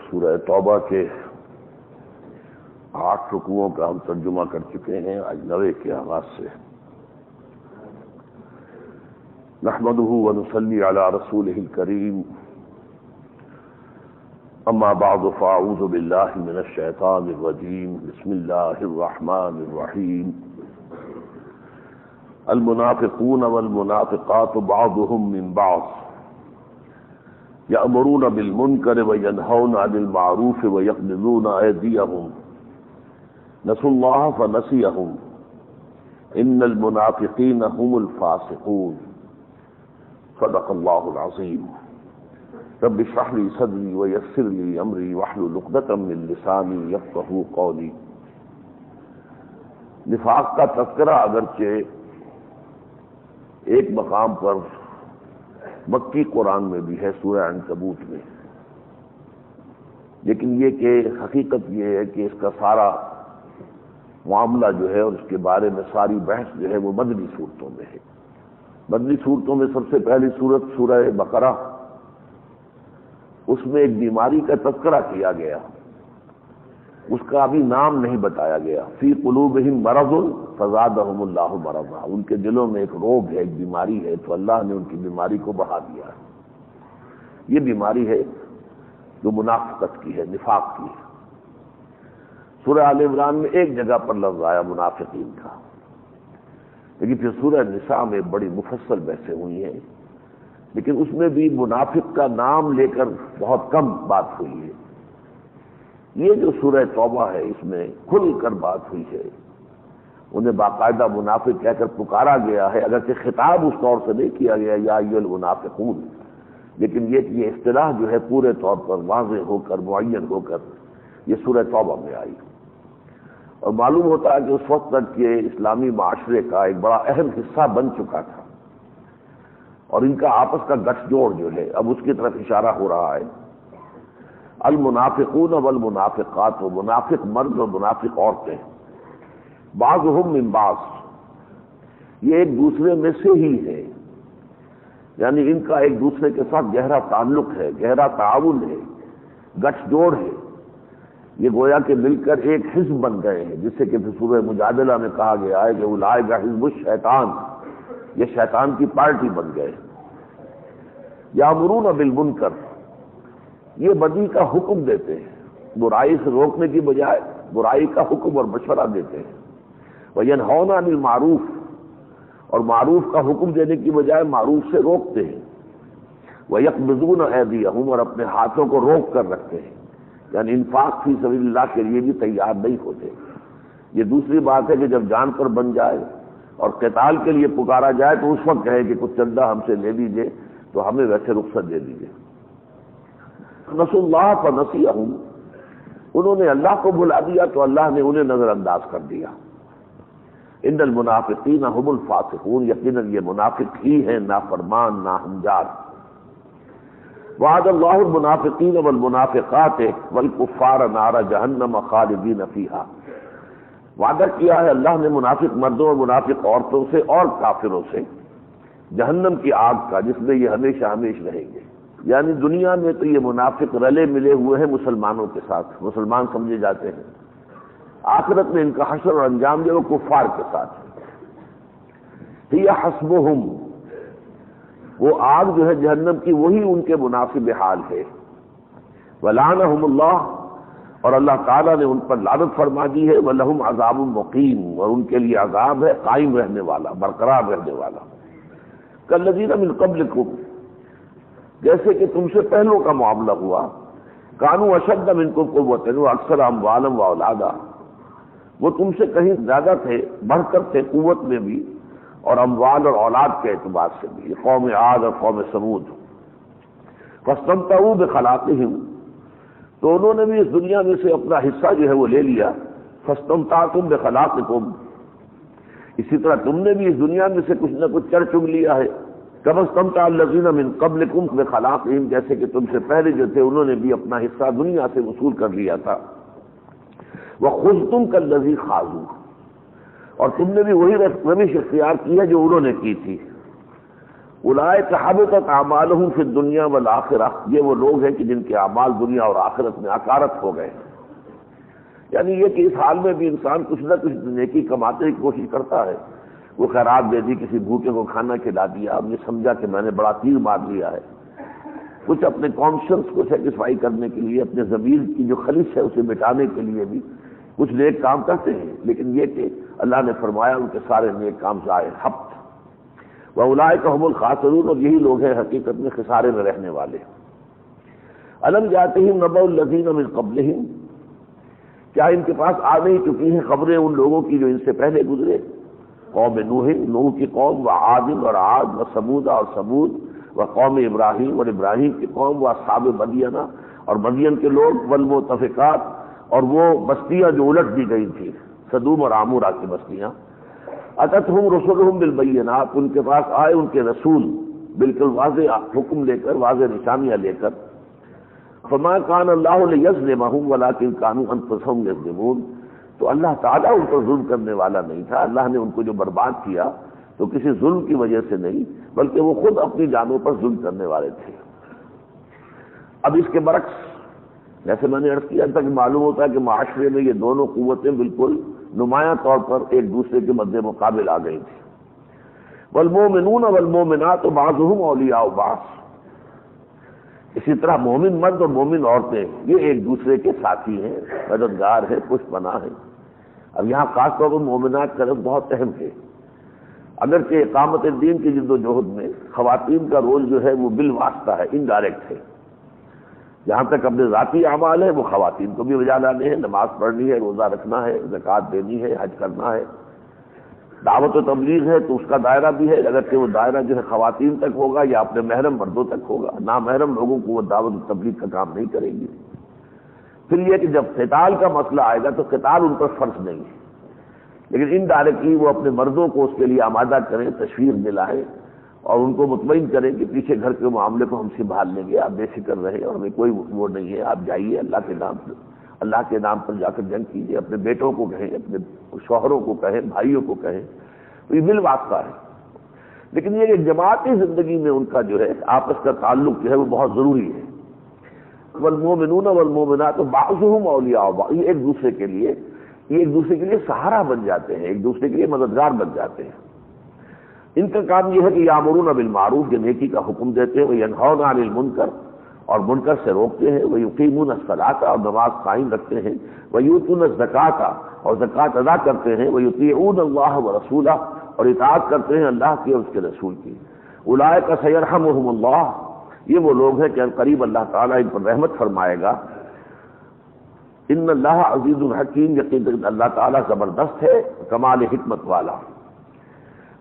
سورہ توبہ کے 8 رکوعوں کا ہم ترجمہ کر چکے ہیں. آج 9 کے آغاز سے. نحمده ونصلي على رسوله الكريم. اما بعد فاعوذ بالله من الشيطان الرجيم. بسم الله الرحمن الرحيم. المنافقون والمنافقات بعضهم من بعض يأمرون بالمنكر وينهون عن المعروف ويقبضون أيديهم نسوا الله فنسيهم إن المنافقين هم الفاسقون. صدق الله العظيم. رب اشرح لي صدري ويسر لي أمري واحلل عقدة من لساني يفقهوا قولي. نفاق کا تذکرہ اگرچہ ایک مقام پر مکی قرآن میں بھی ہے، سورہ عنکبوت میں، لیکن یہ کہ حقیقت یہ ہے کہ اس کا سارا معاملہ جو ہے اور اس کے بارے میں ساری بحث جو ہے وہ مدنی صورتوں میں ہے. مدنی صورتوں میں سب سے پہلی صورت سورہ بقرہ، اس میں ایک بیماری کا تذکرہ کیا گیا، اس کا ابھی نام نہیں بتایا گیا. فی قلوبہم مرض فزادہم اللہ مرضا. ان کے دلوں میں ایک روگ ہے، ایک بیماری ہے، تو اللہ نے ان کی بیماری کو بڑھا دیا ہے. یہ بیماری ہے جو منافقت کی ہے، نفاق کی ہے. سورہ آل عمران میں ایک جگہ پر لفظ آیا منافقین کا، لیکن پھر سورہ نساء میں بڑی مفصل بحثیں ہوئی ہیں، لیکن اس میں بھی منافق کا نام لے کر بہت کم بات ہوئی ہے. یہ جو سورہ توبہ ہے اس میں کھل کر بات ہوئی ہے. انہیں باقاعدہ منافق کہہ کر پکارا گیا ہے، اگرچہ خطاب اس طور سے نہیں کیا گیا یا ایھا المنافقون، لیکن یہ اصطلاح جو ہے پورے طور پر واضح ہو کر معین ہو کر یہ سورہ توبہ میں آئی. اور معلوم ہوتا ہے کہ اس وقت تک یہ اسلامی معاشرے کا ایک بڑا اہم حصہ بن چکا تھا، اور ان کا آپس کا گٹھ جوڑ جو ہے اب اس کی طرف اشارہ ہو رہا ہے. المنافقون والمنافقات، و منافق مرد اور منافق عورتیں، بعضهم من بعض، یہ ایک دوسرے میں سے ہی ہے، یعنی ان کا ایک دوسرے کے ساتھ گہرا تعلق ہے، گہرا تعاون ہے، گٹھ جوڑ ہے. یہ گویا کہ مل کر ایک حزب بن گئے ہیں، جسے کہ سورہ مجادلہ میں کہا گیا ہے کہ اولئک حزب الشیطان، یہ شیطان کی پارٹی بن گئے. یامرون بالمنکر، یہ بدی کا حکم دیتے ہیں، برائی سے روکنے کی بجائے برائی کا حکم اور مشورہ دیتے ہیں. وینہون عن المعروف، اور معروف کا حکم دینے کی بجائے معروف سے روکتے ہیں. ویقبضون ایدیہم، اور اپنے ہاتھوں کو روک کر رکھتے ہیں، یعنی انفاق فی سبیل اللہ کے لیے بھی تیار نہیں ہوتے. یہ دوسری بات ہے کہ جب جان پر بن جائے اور قتال کے لیے پکارا جائے تو اس وقت کہے کہ کچھ چندہ ہم سے لے لیجیے تو ہمیں ویسے رخصت دے دیجیے. نسوا اللہ فنسیہم، انہوں نے اللہ کو بھلا دیا تو اللہ نے انہیں نظر انداز کر دیا. ان المنافقین هم الفاسقون، یقیناً یہ منافق ہی ہیں، نافرمان، ناہمجار. وعد اللہ المنافقین والمنافقات والکفار نار جہنم خالدین فیہا، وعدہ کیا ہے اللہ نے منافق مردوں اور منافق عورتوں سے اور کافروں سے جہنم کی آگ کا، جس میں یہ ہمیشہ ہمیش رہیں گے. یعنی دنیا میں تو یہ منافق رلے ملے ہوئے ہیں مسلمانوں کے ساتھ، مسلمان سمجھے جاتے ہیں. آخرت میں ان کا حشر اور انجام جو وہ کفار کے ساتھ ہے. ہی حسبہم، وہ آگ جو ہے جہنم کی وہی ان کے مناسب حال ہے. ولعنہم اللہ، اور اللہ تعالیٰ نے ان پر لعنت فرما دی ہے. ولہم عذاب مقیم، اور ان کے لیے عذاب ہے قائم رہنے والا، برقرار رہنے والا. کالذین من قبلکم، جیسے کہ تم سے پہلوں کا معاملہ ہوا. کانوا اشد منکم قوۃ واکثر اموالا واولادا، وہ تم سے کہیں زیادہ تھے، بڑھ کر تھے قوت میں بھی اور اموال اور اولاد کے اعتبار سے بھی. قوم عاد اور قوم ثمود. فاستمتعوا بخلاقہم، تو انہوں نے بھی اس دنیا میں سے اپنا حصہ جو ہے وہ لے لیا. فاستمتعتم بخلاقکم، اسی طرح تم نے بھی اس دنیا میں سے کچھ نہ کچھ چر چگ لیا ہے. کما استمتع الذین من قبلکم بخلاقہم، جیسے کہ تم سے پہلے جو تھے انہوں نے بھی اپنا حصہ دنیا سے وصول کر لیا تھا. وخذتم کالذی خاضوا، اور تم نے بھی وہی روش اختیار کی ہے جو انہوں نے کی تھی. اولئک حبطت اعمالہم فی الدنیا والآخرہ، یہ وہ لوگ ہیں کہ جن کے اعمال دنیا اور آخرت میں اکارت ہو گئے۔ یعنی یہ کہ اس حال میں بھی انسان کچھ نہ کچھ نیکی کمانے کی کوشش کرتا ہے، وہ خیرات دے دی، کسی بھوکے کو کھانا کھلا دیا، اب یہ سمجھا کہ میں نے بڑا تیر مار لیا ہے، کچھ اپنے کانشنس کو سیٹسفائی کرنے کے لیے، اپنے ضمیر کی جو خلش ہے اسے مٹانے کے لیے بھی کچھ نیک کام کرتے ہیں، لیکن یہ کہ اللہ نے فرمایا ان کے سارے نیک کام ضائع، حبط۔ وَأُولَٰئِكَ هُمُ الْخَاسِرُونَ، اور یہی لوگ ہیں حقیقت میں خسارے میں رہنے والے۔ أَلَمْ يَأْتِهِمْ نَبَأُ الَّذِينَ مِن قَبْلِهِمْ، کیا ان کے پاس آ نہیں چکی ہیں خبریں ان لوگوں کی جو ان سے پہلے گزرے؟ قوم نوح، نوح کی قوم، وعاد اور عاد، وثمود اور ثمود، وقوم ابراہیم اور ابراہیم کی قوم، واصحاب مدینہ اور مدین کے لوگ، والمؤتفقات اور وہ بستیاں جو الٹ دی گئی تھی، سدوم اور عامورہ کی بستیاں۔ اتتہم رسلہم بالبینات، ان کے پاس آئے ان کے رسول بالکل واضح حکم لے کر، واضح نشانیاں لے کر۔ فما کان اللہ لیظلمہم ولکن کانوا انفسہم یظلمون، تو اللہ تعالیٰ ان پر ظلم کرنے والا نہیں تھا، اللہ نے ان کو جو برباد کیا تو کسی ظلم کی وجہ سے نہیں، بلکہ وہ خود اپنی جانوں پر ظلم کرنے والے تھے۔ اب اس کے برعکس جیسے میں نے عرض کیا تھا کہ معلوم ہوتا ہے کہ معاشرے میں یہ دونوں قوتیں بالکل نمایاں طور پر ایک دوسرے کے مد مقابل آ گئی تھیں۔ والمؤمنون والمؤمنات بعضهم اولیاء بعض، اسی طرح مومن مرد اور مومن عورتیں یہ ایک دوسرے کے ساتھی ہیں، مددگار ہیں، پشت پناہ ہیں۔ اب یہاں خاص طور پر مومنات کا لفظ بہت اہم ہے، اگرچہ اقامت الدین کی جد و جہد میں خواتین کا رول جو ہے وہ بالواسطہ ہے، انڈائریکٹ ہے۔ جہاں تک اپنے ذاتی اعمال ہے وہ خواتین کو بھی بجا لانے ہیں، نماز پڑھنی ہے، روزہ رکھنا ہے، زکوٰۃ دینی ہے، حج کرنا ہے، دعوت و تبلیغ ہے تو اس کا دائرہ بھی ہے، اگرچہ وہ دائرہ جو ہے خواتین تک ہوگا یا اپنے محرم مردوں تک ہوگا، نامحرم لوگوں کو وہ دعوت و تبلیغ کا کام نہیں کریں گی۔ پھر یہ کہ جب قتال کا مسئلہ آئے گا تو قتال ان پر فرض نہیں ہے، لیکن انڈائریکٹلی وہ اپنے مردوں کو اس کے لیے آمادہ کریں، تشویق دلائیں اور ان کو مطمئن کریں کہ پیچھے گھر کے معاملے کو ہم سنبھال لیں گے، آپ بے فکر رہیں اور ہمیں کوئی وہ نہیں ہے، آپ جائیے اللہ کے نام پر جا کر جنگ کیجیے، اپنے بیٹوں کو کہیں، اپنے شوہروں کو کہیں، بھائیوں کو کہیں، تو یہ بالواسطہ ہے۔ لیکن یہ کہ جماعتی زندگی میں ان کا جو ہے آپس کا تعلق جو ہے وہ بہت ضروری ہے۔ والمؤمنون والمؤمنات بعضهم اولیاء بعض، یہ ایک دوسرے کے لیے سہارا بن جاتے ہیں، ایک دوسرے کے لیے مددگار بن جاتے ہیں۔ ان کا کام یہ ہے کہ یامرون بالمعروف، یہ نیکی کا حکم دیتے ہیں، وینہون عن المنکر اور منکر سے روکتے ہیں، ویقیمون الصلاۃ اور نماز قائم رکھتے ہیں، ویؤتون الزکاۃ اور زکوٰۃ ادا کرتے ہیں، ویطیعون اللہ ورسولہ اور اطاعت کرتے ہیں اللہ کی اور اس کے رسول کی۔ اولئک سیرحمہم اللہ، یہ وہ لوگ ہیں کہ قریب اللہ تعالیٰ ان پر رحمت فرمائے گا۔ ان اللہ عزیز الحکیم، یقیناً اللہ تعالیٰ زبردست ہے، کمال حکمت والا۔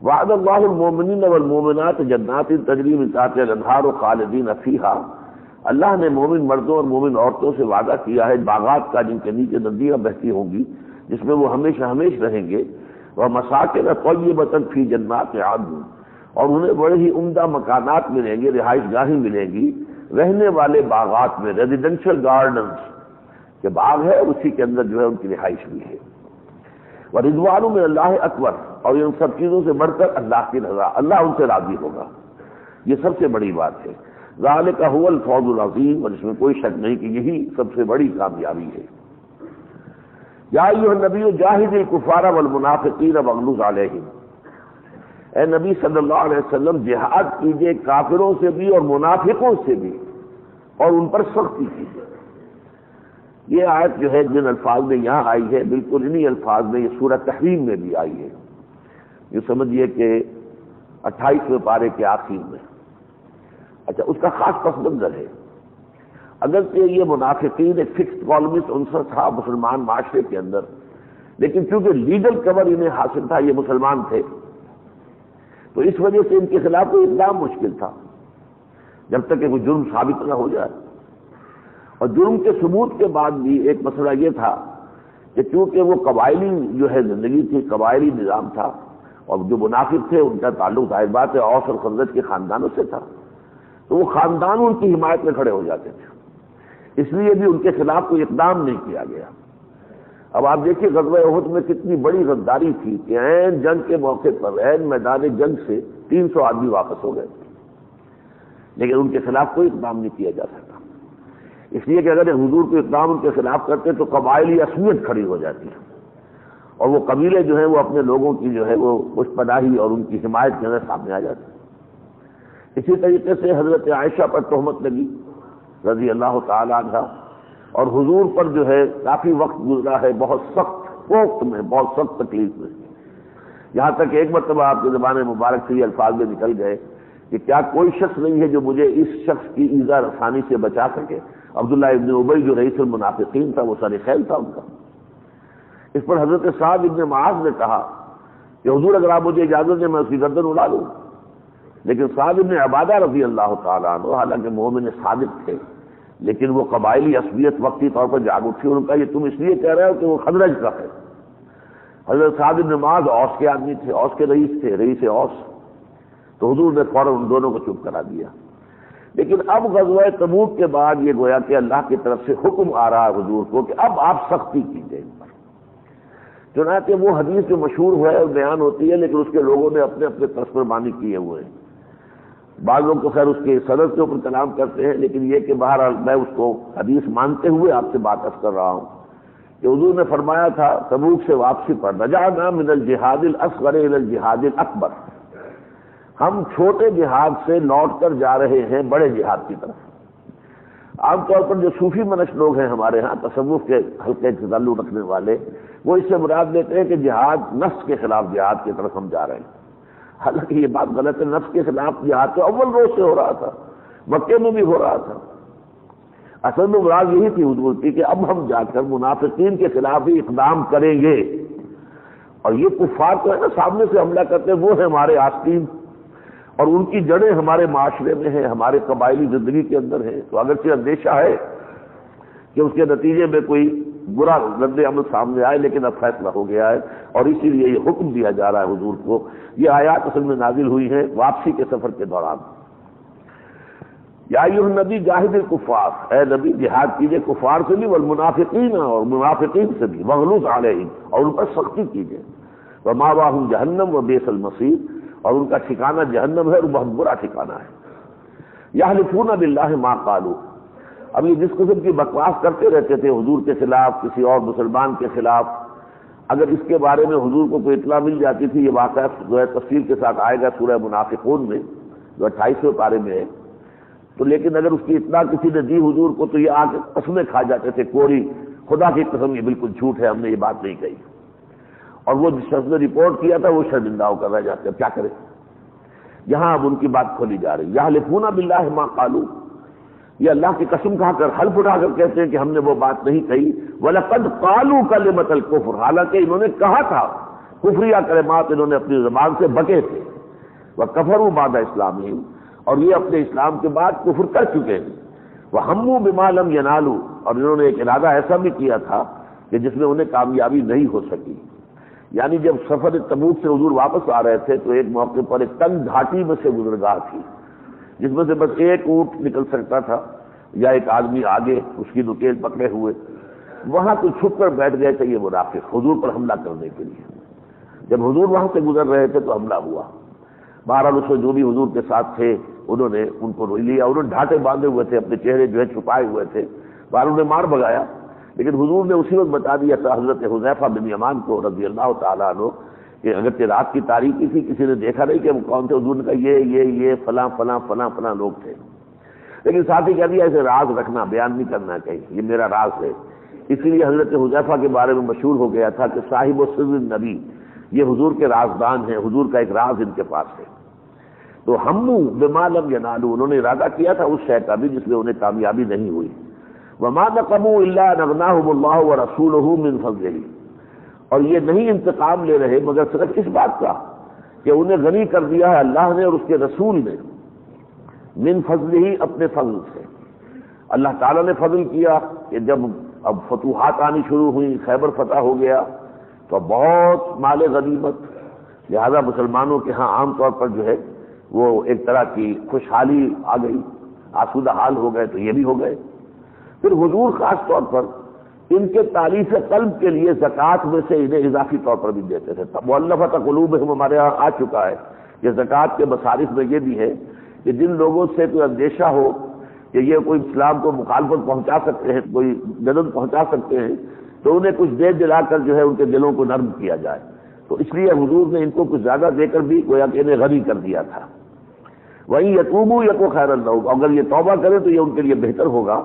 وعد اللہ المؤمنین والمؤمنات جنات تجری من تحتها الانہار خالدین فیہا، اللہ نے مومن مردوں اور مومن عورتوں سے وعدہ کیا ہے باغات کا جن کے نیچے ندیاں بہتی ہوں گی، جس میں وہ ہمیشہ ہمیش رہیں گے۔ ومساکن طیبۃ فی جنات عدن، اور انہیں بڑے ہی عمدہ مکانات ملیں گے، رہائش گاہیں ملیں گی رہنے والے باغات میں، ریزیڈینشل گارڈنز کے باغ ہے، اسی کے اندر جو ہے ان کی رہائش بھی ہے۔ ورضوان من اللہ اکبر، اور ان سب چیزوں سے بڑھ کر اللہ کی رضا، اللہ ان سے راضی ہوگا، یہ سب سے بڑی بات ہے۔ ذالک هو الفوز العظیم، اور اس میں کوئی شک نہیں کہ یہی سب سے بڑی کامیابی ہے۔ یا ایھا النبی جاہد الکفار والمنافقین واغلظ علیہم، اے نبی صلی اللہ علیہ وسلم جہاد کیجئے کافروں سے بھی اور منافقوں سے بھی، اور ان پر سختی کیجئے۔ یہ آیت جو ہے جن الفاظ میں یہاں آئی ہے بالکل انہی الفاظ میں یہ سورہ تحریم میں بھی آئی ہے، یہ سمجھیے کہ 28ویں پارے کے آخر میں۔ اچھا، اس کا خاص پس منظر ہے، اگرچہ یہ منافقین ایک فکسڈ کالمسٹ عنصر تھا مسلمان معاشرے کے اندر، لیکن چونکہ لیگل کور انہیں حاصل تھا، یہ مسلمان تھے، تو اس وجہ سے ان کے خلاف کوئی اقدام مشکل تھا جب تک کہ کوئی جرم ثابت نہ ہو جائے۔ اور جرم کے ثبوت کے بعد بھی ایک مسئلہ یہ تھا کہ چونکہ وہ قبائلی جو ہے زندگی تھی، قبائلی نظام تھا، اور جو منافق تھے ان کا تعلق ظاہر بات ہے اوس اور خزرج کے خاندانوں سے تھا، تو وہ خاندان ان کی حمایت میں کھڑے ہو جاتے تھے، اس لیے بھی ان کے خلاف کوئی اقدام نہیں کیا گیا۔ اب آپ دیکھیے غزوہ احد میں کتنی بڑی غداری تھی کہ عین جنگ کے موقع پر، عین میدان جنگ سے 300 آدمی واپس ہو گئے، لیکن ان کے خلاف کوئی اقدام نہیں کیا جا سکتا، اس لیے کہ اگر حضور کو اقدام ان کے خلاف کرتے تو قبائلی عصبیت کھڑی ہو جاتی ہے، اور وہ قبیلے جو ہیں وہ اپنے لوگوں کی جو ہے وہ پشت پناہی اور ان کی حمایت کے اندر سامنے آ جاتے ہیں۔ اسی طریقے سے حضرت عائشہ پر تہمت لگی رضی اللہ تعالی عنہ، اور حضور پر جو ہے کافی وقت گزرا ہے بہت سخت کوفت میں، بہت سخت تکلیف میں، یہاں تک کہ ایک مرتبہ آپ کے زبان مبارک سے یہ الفاظ میں نکل گئے کہ کیا کوئی شخص نہیں ہے جو مجھے اس شخص کی ایذا رسانی سے بچا سکے۔ عبداللہ ابن ابی جو رئیس المنافقین تھا وہ سر خیل تھا ان کا۔ اس پر حضرت سعد ابن معاذ نے کہا کہ حضور اگر آپ مجھے اجازت دیں میں اس کی گردن اڑا لوں، لیکن سعد ابن عبادہ رضی اللہ تعالیٰ عنہ حالانکہ مومن صادق تھے، لیکن وہ قبائلی عصبیت وقتی طور پر جاگ اٹھی، ان کا یہ تم اس لیے کہہ رہے ہو کہ وہ خزرج کا ہے۔ حضرت سعد ابن معاذ اوس کے آدمی تھے، اوس کے رئیس تھے، رئیس اوس، تو حضور نے فوراً ان دونوں کو چپ کرا دیا۔ لیکن اب غزوہ تبوک کے بعد یہ گویا کہ اللہ کی طرف سے حکم آ رہا ہے حضور کو کہ اب آپ سختی کیجیے ان پر۔ چنانچہ وہ حدیث جو مشہور ہے اور بیان ہوتی ہے، لیکن اس کے لوگوں نے اپنے اپنے طرز پر معنی کیے ہوئے ہیں۔ بعض لوگ تو خیر اس کے صدر کے اوپر کلام کرتے ہیں، لیکن یہ کہ بہرحال میں اس کو حدیث مانتے ہوئے آپ سے بات عرض کر رہا ہوں کہ حضور نے فرمایا تھا تبوک سے واپسی پر رجعنا من الجہاد الاصغر الى الجہاد الاکبر، ہم چھوٹے جہاد سے لوٹ کر جا رہے ہیں بڑے جہاد کی طرف۔ عام طور پر جو صوفی منش لوگ ہیں ہمارے ہاں تصوف کے حلقے سے تعلق رکھنے والے، وہ اس سے مراد لیتے ہیں کہ جہاد نفس کے خلاف جہاد کی طرف ہم جا رہے ہیں، حالانکہ یہ بات غلط ہے۔ نفس کے خلاف جہاد تو اول روز سے ہو رہا تھا، مکے میں بھی ہو رہا تھا۔ اصل میں مراد یہی تھی حضور کی کہ اب ہم جا کر منافقین کے خلاف ہی اقدام کریں گے، اور یہ کفار تو ہے نا سامنے سے حملہ کرتے ہیں، وہ ہے ہمارے آستین، اور ان کی جڑیں ہمارے معاشرے میں ہیں، ہمارے قبائلی زندگی کے اندر ہیں۔ تو اگرچہ اندیشہ ہے کہ اس کے نتیجے میں کوئی برا رد عمل سامنے آئے، لیکن اب فیصلہ ہو گیا ہے، اور اسی لیے یہ حکم دیا جا رہا ہے حضور کو۔ یہ آیات اصل میں نازل ہوئی ہیں واپسی کے سفر کے دوران۔ یا ایھا النبی جاہد الکفار، اے نبی جہاد کیجئے کفار سے بھی، والمنافقین، اور منافقین سے بھی، واغلظ علیہم، اور ان پر سختی کیجئے، ومأواہم جہنم وبئس المصیر، اور ان کا ٹھکانہ جہنم ہے اور بہت برا ٹھکانہ ہے۔ یحلفون باللہ ما قالوا، اب یہ جس قسم کی بکواس کرتے رہتے تھے حضور کے خلاف، کسی اور مسلمان کے خلاف، اگر اس کے بارے میں حضور کو کوئی اطلاع مل جاتی تھی، یہ واقعہ جو ہے تفصیل کے ساتھ آئے گا سورہ منافقون میں جو 28ویں پارے میں ہے، تو لیکن اگر اس کی اطلاع کسی نے دی حضور کو تو یہ آ کے قسمیں کھا جاتے تھے، کوری خدا کی قسم یہ بالکل جھوٹ ہے، ہم نے یہ بات نہیں کہی، اور وہ جس شخص نے رپورٹ کیا تھا وہ شرمندہ ہو کر رہ جاتے، اب کیا کریں۔ یہاں اب ان کی بات کھولی جا رہی، یحلفون باللہ ما قالوا، یہ اللہ کی قسم کھا کر حلف اٹھا کر کہتے ہیں کہ ہم نے وہ بات نہیں کہی۔ وَلَقَدْ قَالُوا كَلِمَةَ الْكُفْرِ، حالانکہ انہوں نے کہا تھا، کفریہ کلمات انہوں نے اپنی زبان سے بکے تھے۔ وَكَفَرُوا بَعْدَ إِسْلَامِهِمْ، اور یہ اپنے اسلام کے بعد کفر کر چکے ہیں۔ وَهَمُّوا بِمَا لَمْ يَنَالُوا، اور انہوں نے ایک ارادہ ایسا بھی کیا تھا کہ جس میں انہیں کامیابی نہیں ہو سکی۔ یعنی جب سفر تبوک سے حضور واپس آ رہے تھے تو ایک موقع پر ایک تنگ گھاٹی میں سے گزرگاہ تھی، جس میں سے بس ایک اونٹ نکل سکتا تھا یا ایک آدمی آگے اس کی نکیل پکڑے ہوئے، وہاں تو چھپ کر بیٹھ گئے تھے یہ منافق حضور پر حملہ کرنے کے لیے۔ جب حضور وہاں سے گزر رہے تھے تو حملہ ہوا۔ بہرحال اس میں جو بھی حضور کے ساتھ تھے انہوں نے ان کو لیا، انہوں نے ڈھاٹے باندھے ہوئے تھے، اپنے چہرے جو ہے چھپائے ہوئے تھے، بہرحال انہیں مار بگایا، لیکن حضور نے اسی وقت بتا دیا تھا حضرت حذیفہ بن یمان کو رضی اللہ تعالیٰ عنہ کہ اگرچہ رات کی تاریکی تھی، کسی نے دیکھا نہیں کہ وہ کون تھے، حضور نے کہا یہ فلاں فلاں فلاں فلاں لوگ تھے، لیکن ساتھ ہی کہہ دیا اسے راز رکھنا، بیان نہیں کرنا کہیں، یہ میرا راز ہے۔ اسی لیے حضرت حذیفہ کے بارے میں مشہور ہو گیا تھا کہ صاحب و سر النبی، یہ حضور کے رازدان ہیں، حضور کا ایک راز ان کے پاس ہے۔ تو ہمو بما لم ینالوا، انہوں نے ارادہ کیا تھا اس شے کا بھی جس میں انہیں کامیابی نہیں ہوئی۔ وما نقموا الا ان اغناهم اللہ ورسولہ من فضلہ، اور یہ نہیں انتقام لے رہے مگر صرف اس بات کا کہ انہیں غنی کر دیا ہے اللہ نے اور اس کے رسول نے، من فضلہ، اپنے فضل سے۔ اللہ تعالیٰ نے فضل کیا کہ جب اب فتوحات آنی شروع ہوئی، خیبر فتح ہو گیا تو بہت مال غنیمت، لہذا مسلمانوں کے ہاں عام طور پر جو ہے وہ ایک طرح کی خوشحالی آ گئی، آسودہ حال ہو گئے، تو یہ بھی ہو گئے۔ پھر حضور خاص طور پر ان کے تالیف قلب کے لیے زکوٰۃ میں سے انہیں اضافی طور پر بھی دیتے تھے۔ مؤلفۃ قلوبہم ہمارے یہاں آ چکا ہے کہ زکوٰۃ کے مصارف میں یہ بھی ہے کہ جن لوگوں سے کوئی اندیشہ ہو کہ یہ کوئی اسلام کو مخالفت پہنچا سکتے ہیں، کوئی جلن پہنچا سکتے ہیں، تو انہیں کچھ دے دلا کر جو ہے ان کے دلوں کو نرم کیا جائے۔ تو اس لیے حضور نے ان کو کچھ زیادہ دے کر بھی گویا کہ انہیں غنی کر دیا تھا۔ وہیں یتوبوا یکو خیر لہم، اگر یہ توبہ کریں تو یہ ان کے لیے بہتر ہوگا۔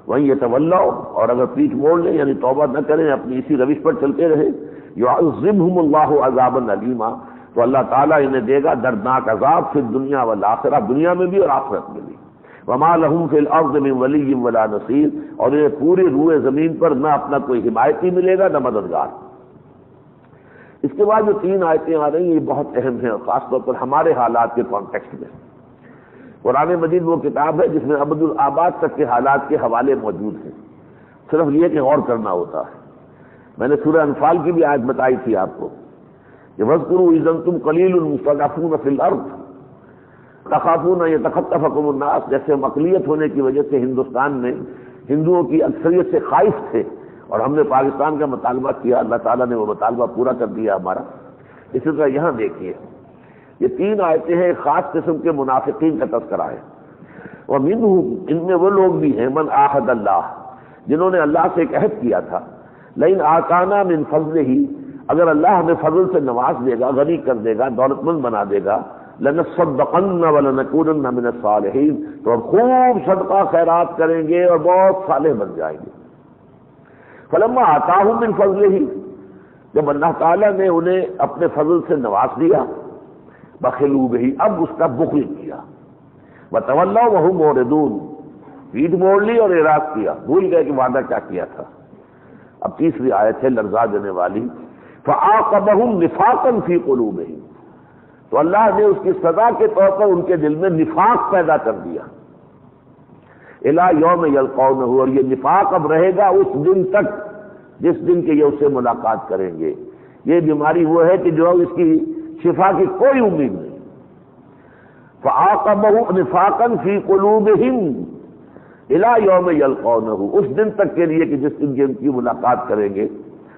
وہیں یتولوا، اور اگر پیٹھ موڑ لیں یعنی توبہ نہ کریں، اپنی اسی روش پر چلتے رہیں، یعذبہم اللہ عذابا علیما، تو اللہ تعالیٰ انہیں دے گا دردناک عذاب فی الدنیا والآخرہ، دنیا میں بھی اور آخرت میں بھی۔ وما لہم فی الارض من ولی ولا نصیر، اور انہیں پوری روئے زمین پر نہ اپنا کوئی حمایتی ملے گا نہ مددگار۔ اس کے بعد جو 3 آیتیں آ رہی ہیں یہ بہت اہم ہیں، اور خاص طور پر ہمارے حالات کے کانٹیکسٹ میں۔ قرآن مجید وہ کتاب ہے جس میں ابد الآباد تک کے حالات کے حوالے موجود ہیں، صرف یہ کہ غور کرنا ہوتا ہے۔ میں نے سورہ انفال کی بھی آیت بتائی تھی آپ کو کہ وَاذْكُرُوا إِذْ أَنْتُمْ قَلِيلٌ مُسْتَضْعَفُونَ فِي الْأَرْضِ تَخَافُونَ أَن يَتَخَطَّفَكُمُ النَّاسُ، جیسے ہم اقلیت ہونے کی وجہ سے ہندوستان میں ہندوؤں کی اکثریت سے خائف تھے، اور ہم نے پاکستان کا مطالبہ کیا، اللہ تعالیٰ نے وہ مطالبہ پورا کر دیا ہمارا۔ اسی طرح یہاں دیکھیے یہ 3 آیتیں ہیں، خاص قسم کے منافقین کا تذکرہ ہے۔ وَمِنْهُمْ، ان میں وہ لوگ بھی ہیں، من عاہد اللہ، جنہوں نے اللہ سے ایک عہد کیا تھا، لئن آتانا من فضلہ، اگر اللہ ہمیں فضل سے نواز دے گا، غنی کر دے گا، دولت مند بنا دے گا، لنصدقن ولنکونن من الصالحین، تو ہم خوب صدقہ خیرات کریں گے اور بہت صالح بن جائیں گے۔ فلما آتاہم من فضلہ، جب اللہ تعالیٰ نے انہیں اپنے فضل سے نواز دیا، بخلوا بہ، اب اس کا بخل کیا، وتولوا وہم معرضون، پیٹھ موڑ لی اور اعراض کیا، بھول گئے کہ وعدہ کیا کیا تھا۔ اب تیسری آیت ہے لرزا دینے والی، فعاقبہم نفاقا فی قلوبہم، تو اللہ نے اس کی سزا کے طور پر ان کے دل میں نفاق پیدا کر دیا، الی یوم یلقونہ، اور یہ نفاق اب رہے گا اس دن تک جس دن کے یہ اس سے ملاقات کریں گے۔ یہ بیماری وہ ہے کہ جو اس کی شفا کی کوئی امید نہیں۔ فعاقبہم نفاقا فی قلوبہم الی یوم یلقونہ، اس دن تک کے لیے کہ جس دن ان کی ملاقات کریں گے،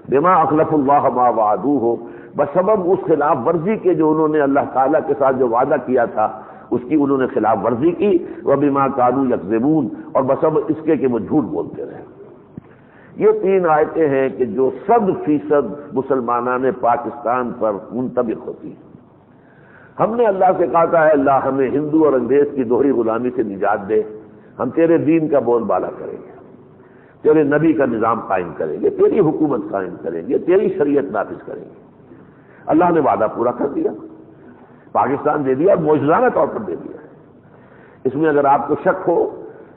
بما اخلف اللہ ما وعدوہ، بسبب اس خلاف ورزی کے جو انہوں نے اللہ تعالیٰ کے ساتھ جو وعدہ کیا تھا اس کی انہوں نے خلاف ورزی کی، وبما کانوا یکذبون، اور بسبب اس کے کہ وہ جھوٹ بولتے رہے۔ یہ 3 آیتیں ہیں کہ جو 100% مسلمانان پاکستان پر منطبق ہوتی ہیں۔ ہم نے اللہ سے کہا تھا، اے اللہ ہمیں ہندو اور انگریز کی دوہری غلامی سے نجات دے، ہم تیرے دین کا بول بالا کریں گے، تیرے نبی کا نظام قائم کریں گے، تیری حکومت قائم کریں گے، تیری شریعت نافذ کریں گے۔ اللہ نے وعدہ پورا کر دیا، پاکستان دے دیا، معجزانہ طور پر دے دیا۔ اس میں اگر آپ کو شک ہو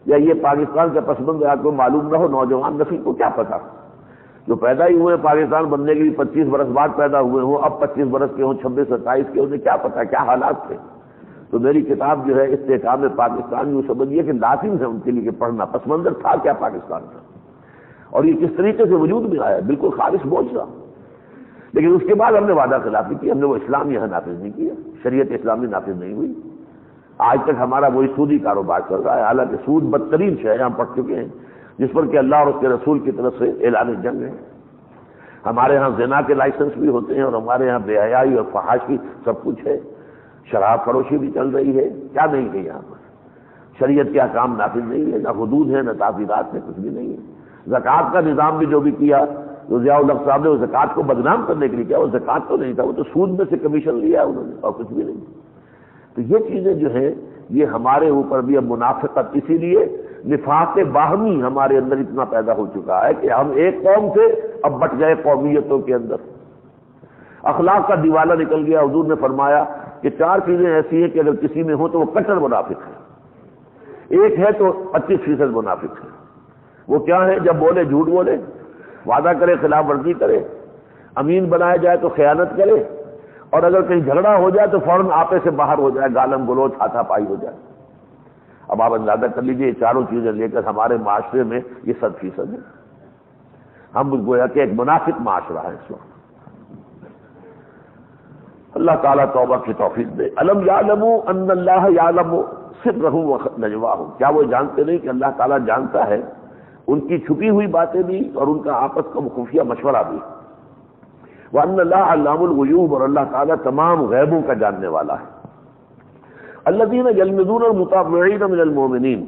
یا یہ پاکستان کا پس منظر آپ کو معلوم نہ ہو، نوجوان نسل کو کیا پتا، جو پیدا ہی ہوئے پاکستان بننے کے لیے 25 برس بعد پیدا ہوئے ہوں، اب 25 برس کے ہوں، 26 27 کے، انہیں کیا پتا کیا حالات تھے۔ تو میری کتاب جو ہے استحکام پاکستان، یوں سمجھیے کہ لازم ہے ان کے لیے کہ پڑھنا، پس منظر تھا کیا پاکستان کا، اور یہ کس طریقے سے وجود میں آیا، بالکل خالص بوجھ رہا۔ لیکن اس کے بعد ہم نے وعدہ خلافی کی، ہم نے وہ اسلام یہاں نافذ نہیں کیا، شریعت اسلامی نافذ نہیں ہوئی۔ آج تک ہمارا وہی سودی کاروبار چل رہا ہے، حالانکہ سود بدترین شے ہے، ہم پڑھ چکے ہیں، جس پر کہ اللہ اور اس کے رسول کی طرف سے اعلان جنگ ہے۔ ہمارے ہاں زنا کے لائسنس بھی ہوتے ہیں، اور ہمارے ہاں بے حیائی اور فحاشی سب کچھ ہے، شراب فروشی بھی چل رہی ہے، کیا نہیں ہے یہاں پر، شریعت کے احکام نافذ نہیں ہے، نہ حدود ہے نہ تعزیرات ہے، کچھ بھی نہیں ہے۔ زکوٰۃ کا نظام بھی جو بھی کیا، تو ضیاء الحق صاحب نے وہ زکوٰۃ کو بدنام کرنے کے لیے کیا، وہ زکوٰۃ تو نہیں تھا، وہ تو سود میں سے کمیشن لیا انہوں نے، اور کچھ بھی نہیں۔ تو یہ چیزیں جو ہیں یہ ہمارے اوپر بھی اب منافقت، اسی لیے نفاق باہمی ہمارے اندر اتنا پیدا ہو چکا ہے کہ ہم ایک قوم سے اب بٹ گئے قومیتوں کے اندر، اخلاق کا دیوالہ نکل گیا۔ حضور نے فرمایا کہ 4 چیزیں ایسی ہیں کہ اگر کسی میں ہو تو وہ کٹر منافق ہے، ایک ہے تو 25% منافق ہے۔ وہ کیا ہے؟ جب بولے جھوٹ بولے، وعدہ کرے خلاف ورزی کرے، امین بنایا جائے تو خیانت کرے، اور اگر کہیں جھگڑا ہو جائے تو فوراً آپے سے باہر ہو جائے، گالم گلوچ ہاتھا پائی ہو جائے۔ اب آپ اندازہ کر لیجئے، یہ 4 چیزیں لے کر ہمارے معاشرے میں یہ 100% ہے۔ ہم گویا کہ ایک منافق معاشرہ ہے اس وقت۔ اللہ تعالیٰ توبہ کی توفیق دے۔ الم یعلموا ان اللہ یعلم سرهم ونجواهم، کیا وہ جانتے نہیں کہ اللہ تعالیٰ جانتا ہے ان کی چھپی ہوئی باتیں بھی اور ان کا آپس کا خفیہ مشورہ بھی۔ وَأَنَّ اللَّهَ عَلَّامُ الْغُیُوبِ، اور اللہ تعالیٰ تمام غیبوں کا جاننے والا ہے۔ الذین یلمزون المطوعین من المؤمنین،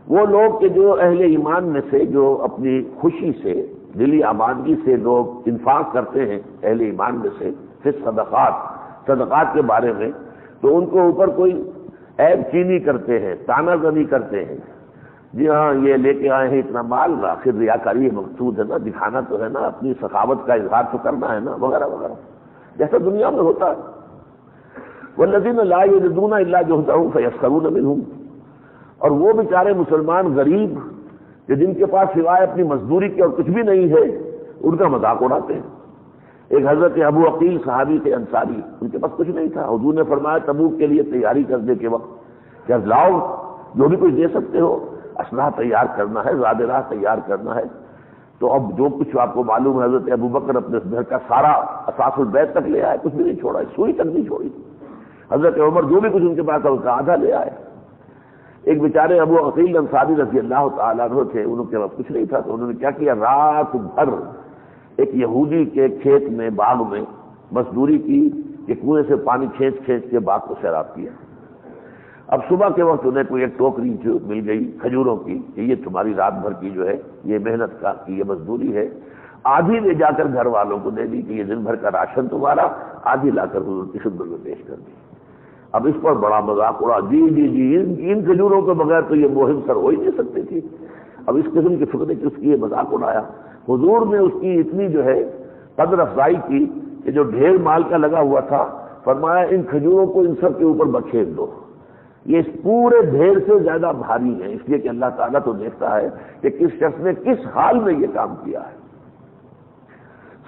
وہ لوگ کہ جو اہل ایمان میں سے جو اپنی خوشی سے، دلی آمادگی سے لوگ انفاق کرتے ہیں اہل ایمان میں سے پھر صدقات کے بارے میں، تو ان کو اوپر کوئی عیب چینی کرتے ہیں، تانا زنی کرتے ہیں، جی ہاں یہ لے کے آئے ہیں اتنا مال، آخر ریاکاری مقصود ہے نا، دکھانا تو ہے نا، اپنی سخاوت کا اظہار تو کرنا ہے نا، وغیرہ وغیرہ، جیسا دنیا میں ہوتا ہے۔ والذین لا یجدون الا جہدہم فیسخرون منہم، اور وہ بیچارے مسلمان غریب کہ جن کے پاس سوائے اپنی مزدوری کے اور کچھ بھی نہیں ہے، ان کا مذاق اڑاتے ہیں۔ ایک حضرت ابو عقیل صحابی تھے انصاری، ان کے پاس کچھ نہیں تھا، حضور نے فرمایا تبوک کے لیے تیاری کرنے کے وقت کہ لاؤ جو بھی کچھ دے سکتے ہو، اسلحہ تیار کرنا ہے، زاد راہ تیار کرنا ہے۔ تو اب جو کچھ آپ کو معلوم ہے، حضرت ابو بکر اپنے گھر کا سارا اساس البیت تک لے آئے، کچھ بھی نہیں چھوڑا، سوئی تک نہیں چھوڑی۔ حضرت عمر جو بھی کچھ ان کے پاس تھا اس کا آدھا لے آئے۔ ایک بیچارے ابو عقیل انصاری رضی اللہ تعالیٰ عنہ تھے، ان کے پاس کچھ نہیں تھا، تو انہوں نے کیا کیا، رات بھر ایک یہودی کے کھیت میں، باغ میں مزدوری کی کہ کنویں سے پانی کھینچ کھینچ کے باغ کو سیراب کیا۔ اب صبح کے وقت انہیں کوئی ایک ٹوکری جو مل گئی کھجوروں کی کہ یہ تمہاری رات بھر کی جو ہے یہ محنت کا کی یہ مزدوری ہے، آدھی لے جا کر گھر والوں کو دے دی کہ یہ دن بھر کا راشن تمہارا، آدھی لا کر حضور کی خدمت میں پیش کر دی۔ اب اس پر بڑا مذاق اڑا، جی جی جی ان کھجوروں کے بغیر تو یہ مہم سر ہو ہی نہیں سکتی تھی۔ اب اس قسم کی فکر کی اس کی یہ مذاق اڑایا۔ حضور نے اس کی اتنی جو ہے قدر افزائی کی کہ جو ڈھیر مال کا لگا ہوا تھا، فرمایا ان کھجوروں کو ان سب کے اوپر بکھیر دو، یہ اس پورے ڈھیر سے زیادہ بھاری ہیں، اس لیے کہ اللہ تعالیٰ تو دیکھتا ہے کہ کس شخص نے کس حال میں یہ کام کیا ہے۔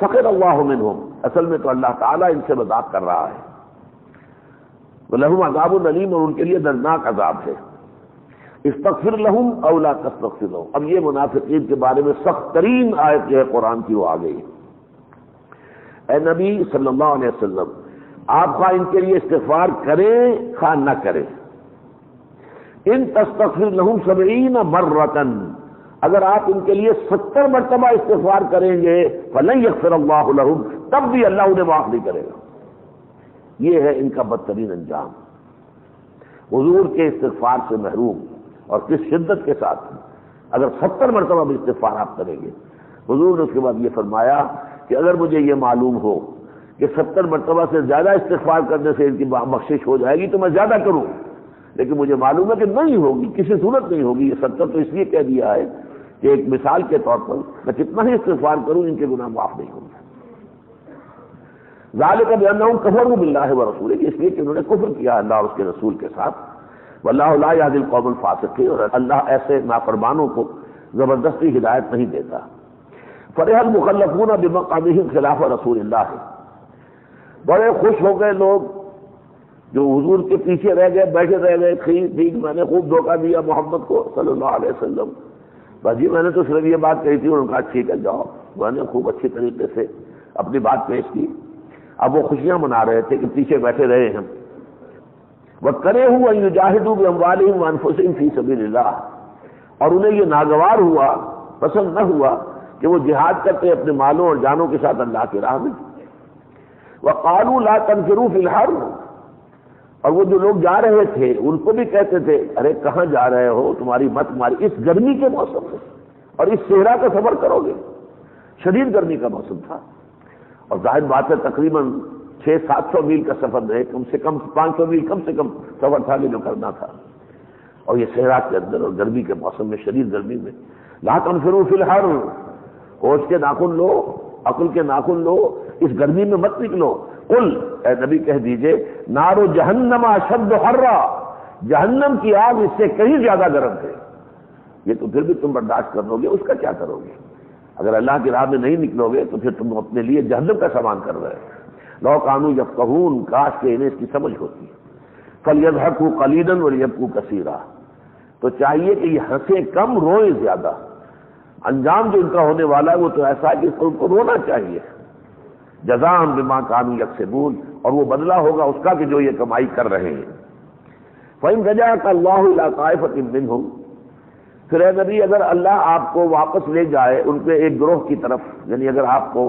سخر اللہ منہم، اصل میں تو اللہ تعالیٰ ان سے مذاق کر رہا ہے۔ وَلَهُمْ عَذَابٌ أَلِيمٌ، اور ان کے لیے دردناک عذاب ہے۔ استغفر لهم او لا تستغفر لهم، اب یہ منافقین کے بارے میں سخت ترین آیت جو ہے قرآن کی وہ آ گئی۔ اے نبی صلی اللہ علیہ وسلم، آپ خواہ ان کے لیے استغفار کریں خواہ نہ کریں، ان تستغفر لهم 70 مرة، اگر آپ ان کے لیے 70 مرتبہ استغفار کریں گے فلن یغفر اللہ لهم، تب بھی اللہ انہیں معاف نہیں کرے گا۔ یہ ہے ان کا بدترین انجام، حضور کے استغفار سے محروم، اور کس شدت کے ساتھ، اگر 70 مرتبہ بھی استغفار آپ کریں گے۔ حضور نے اس کے بعد یہ فرمایا کہ اگر مجھے یہ معلوم ہو کہ 70 مرتبہ سے زیادہ استغفار کرنے سے ان کی بخشش ہو جائے گی تو میں زیادہ کروں، لیکن مجھے معلوم ہے کہ نہیں ہوگی، کسی صورت نہیں ہوگی۔ یہ 70 تو اس لیے کہہ دیا ہے کہ ایک مثال کے طور پر میں کتنا ہی استغفار کروں ان کے گناہ معاف نہیں ہوں گے۔ ذالک بانہم کفروا باللہ ورسولہ، اس لیے کہ انہوں نے کفر کیا اللہ اور اس کے رسول کے ساتھ۔ واللہ لا یہدی القوم الفاسقین، اور اللہ ایسے نافرمانوں کو زبردستی ہدایت نہیں دیتا۔ فرح المخلفون بمقعدہم خلاف رسول اللہ، بڑے خوش ہو گئے لوگ جو حضور کے پیچھے رہ گئے، بیٹھے رہ گئے، ٹھیک میں نے خوب دھوکہ دیا محمد کو صلی اللہ علیہ وسلم، بس جی میں نے تو صرف یہ بات کہی تھی، انہوں نے کہا ٹھیک ہے جاؤ، میں نے خوب اچھی طریقے سے اپنی بات پیش کی۔ اب وہ خوشیاں منا رہے تھے کہ پیچھے بیٹھے رہے ہم۔ وَكَرِهُوا أَن يُجَاهِدُوا بِأَمْوَالِهِمْ وَأَنفُسِهِمْ فِي سَبِيلِ اللَّهِ، اور انہیں یہ ناگوار ہوا، پسند نہ ہوا کہ وہ جہاد کرتے اپنے مالوں اور جانوں کے ساتھ اللہ کی راہ میں۔ وَقَالُوا لَا تَنفِرُوا فِي الْحَرِّ، اور وہ جو لوگ جا رہے تھے ان کو بھی کہتے تھے ارے کہاں جا رہے ہو، تمہاری مت ماری اس گرمی کے موسم میں، اور اس صحرا کا سفر کرو گے، شدید گرمی کا موسم تھا، اور ظاہر بات ہے تقریباً 600-700 میل کا سفر ہے، کم سے کم 500 میل کم سے کم سفر تھا کہ جو کرنا تھا، اور یہ صحرا کے اندر اور گرمی کے موسم میں، شدید گرمی میں۔ لا تنفروا فی الحر، ہوش کے ناخن لو، عقل کے ناخن لو، اس گرمی میں مت نکلو۔ قل، اے نبی کہہ دیجئے، نار جہنم اشد حرا، جہنم کی آگ اس سے کہیں زیادہ گرم ہے، یہ تو پھر بھی تم برداشت کر لو گے، اس کا کیا کرو گے؟ اگر اللہ کی راہ میں نہیں نکلو گے تو پھر تم اپنے لیے جہنم کا سامان کر رہے ہو۔ لو کانوا یفقہون، کاش کہ انہیں اس کی سمجھ ہوتی۔ فلیضحکوا قلیلا ولیبکوا کثیرا، تو چاہیے کہ یہ ہنسیں کم روئیں زیادہ، انجام جو ان کا ہونے والا ہے وہ تو ایسا ہے کہ ان کو رونا چاہیے۔ جزاء بما كانوا یکسبون، اور وہ بدلہ ہوگا اس کا کہ جو یہ کمائی کر رہے ہیں۔ فإن رجعك الله إلى طائفة منهم، پھر اے نبی اگر اللہ آپ کو واپس لے جائے ان کے ایک گروہ کی طرف، یعنی اگر آپ کو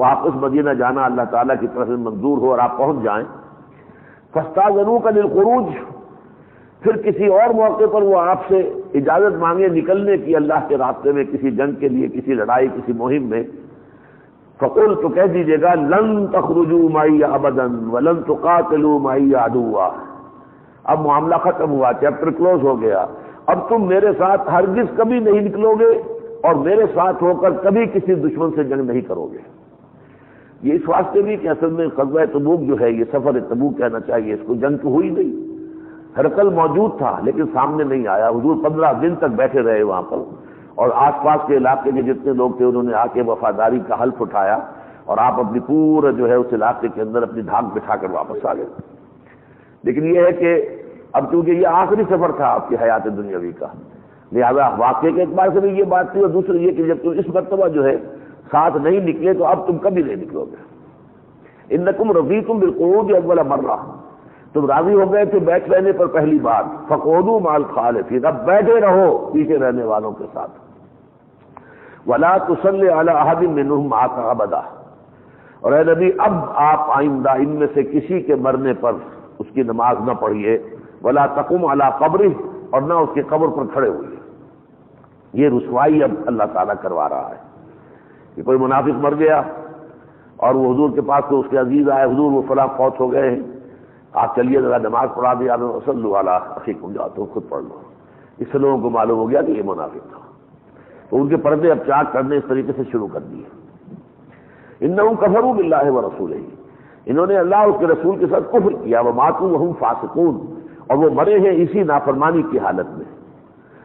واپس مدینہ جانا اللہ تعالیٰ کی طرف سے منظور ہو اور آپ پہنچ جائیں، فاستاذنوک للخروج، پھر کسی اور موقع پر وہ آپ سے اجازت مانگے نکلنے کی اللہ کے راستے میں، کسی جنگ کے لیے، کسی لڑائی، کسی مہم میں، فقل، تو کہہ دیجیے گا لن تخرجوا معی ابدا ولن تقاتلوا معی عدوا، اب معاملہ ختم ہوا، چیپٹر کلوز ہو گیا، اب تم میرے ساتھ ہرگز کبھی نہیں نکلو گے اور میرے ساتھ ہو کر کبھی کسی دشمن سے جنگ نہیں کرو گے۔ یہ اس واسطے بھی کہ اصل میں غزوہ تبوک جو ہے، یہ سفر تبوک کہنا چاہیے، اس کو جنگ تو ہوئی نہیں، ہرقل موجود تھا لیکن سامنے نہیں آیا، حضور 15 دن تک بیٹھے رہے وہاں پر، اور آس پاس کے علاقے کے جتنے لوگ تھے انہوں نے آ کے وفاداری کا حلف اٹھایا، اور آپ اپنی پورا جو ہے اس علاقے کے اندر اپنی دھاک بٹھا کر واپس آ گئے۔ لیکن یہ ہے کہ اب چونکہ یہ آخری سفر تھا آپ کی حیات دنیاوی کا، لہذا واقعے کے اعتبار سے بھی یہ بات تھی، اور دوسری یہ کہ جب تم اس مرتبہ جو ہے ساتھ نہیں نکلے تو اب تم کبھی نہیں نکلو گے۔ انکم رضیتم بالقعود اول مرہ، تم راضی ہو گئے تھے بیٹھ رہنے پر پہلی بار، فقعدوا مع الخالفین، اب بیٹھے رہو پیچھے رہنے والوں کے ساتھ، ولا تصلی علی احد منهم معك ابدا، اور اے نبی اب آپ آئندہ ان میں سے کسی کے مرنے پر اس کی نماز نہ پڑھیے، ولا تقم علی قبرہ، اور نہ اس کی قبر پر کھڑے ہوئے۔ یہ رسوائی اب اللہ تعالیٰ کروا رہا ہے کہ کوئی منافق مر گیا اور وہ حضور کے پاس تو اس کے عزیز آئے، حضور وہ فلاں فوت ہو گئے ہیں، آپ چلیے ذرا نماز پڑھا دیا، صلوا علی اخیکم، جاؤ تم خود پڑھ لو۔ اس سے لوگوں کو معلوم ہو گیا کہ یہ منافق تھا، تو ان کے پردے اب چاک کرنے اس طریقے سے شروع کر دیے۔ انہم کفروا باللہ ورسولہ، انہوں نے اللہ اور اس کے رسول کے ساتھ کفر کیا، وماتوا وہم فاسقون، اور وہ مرے ہیں اسی نافرمانی کی حالت میں۔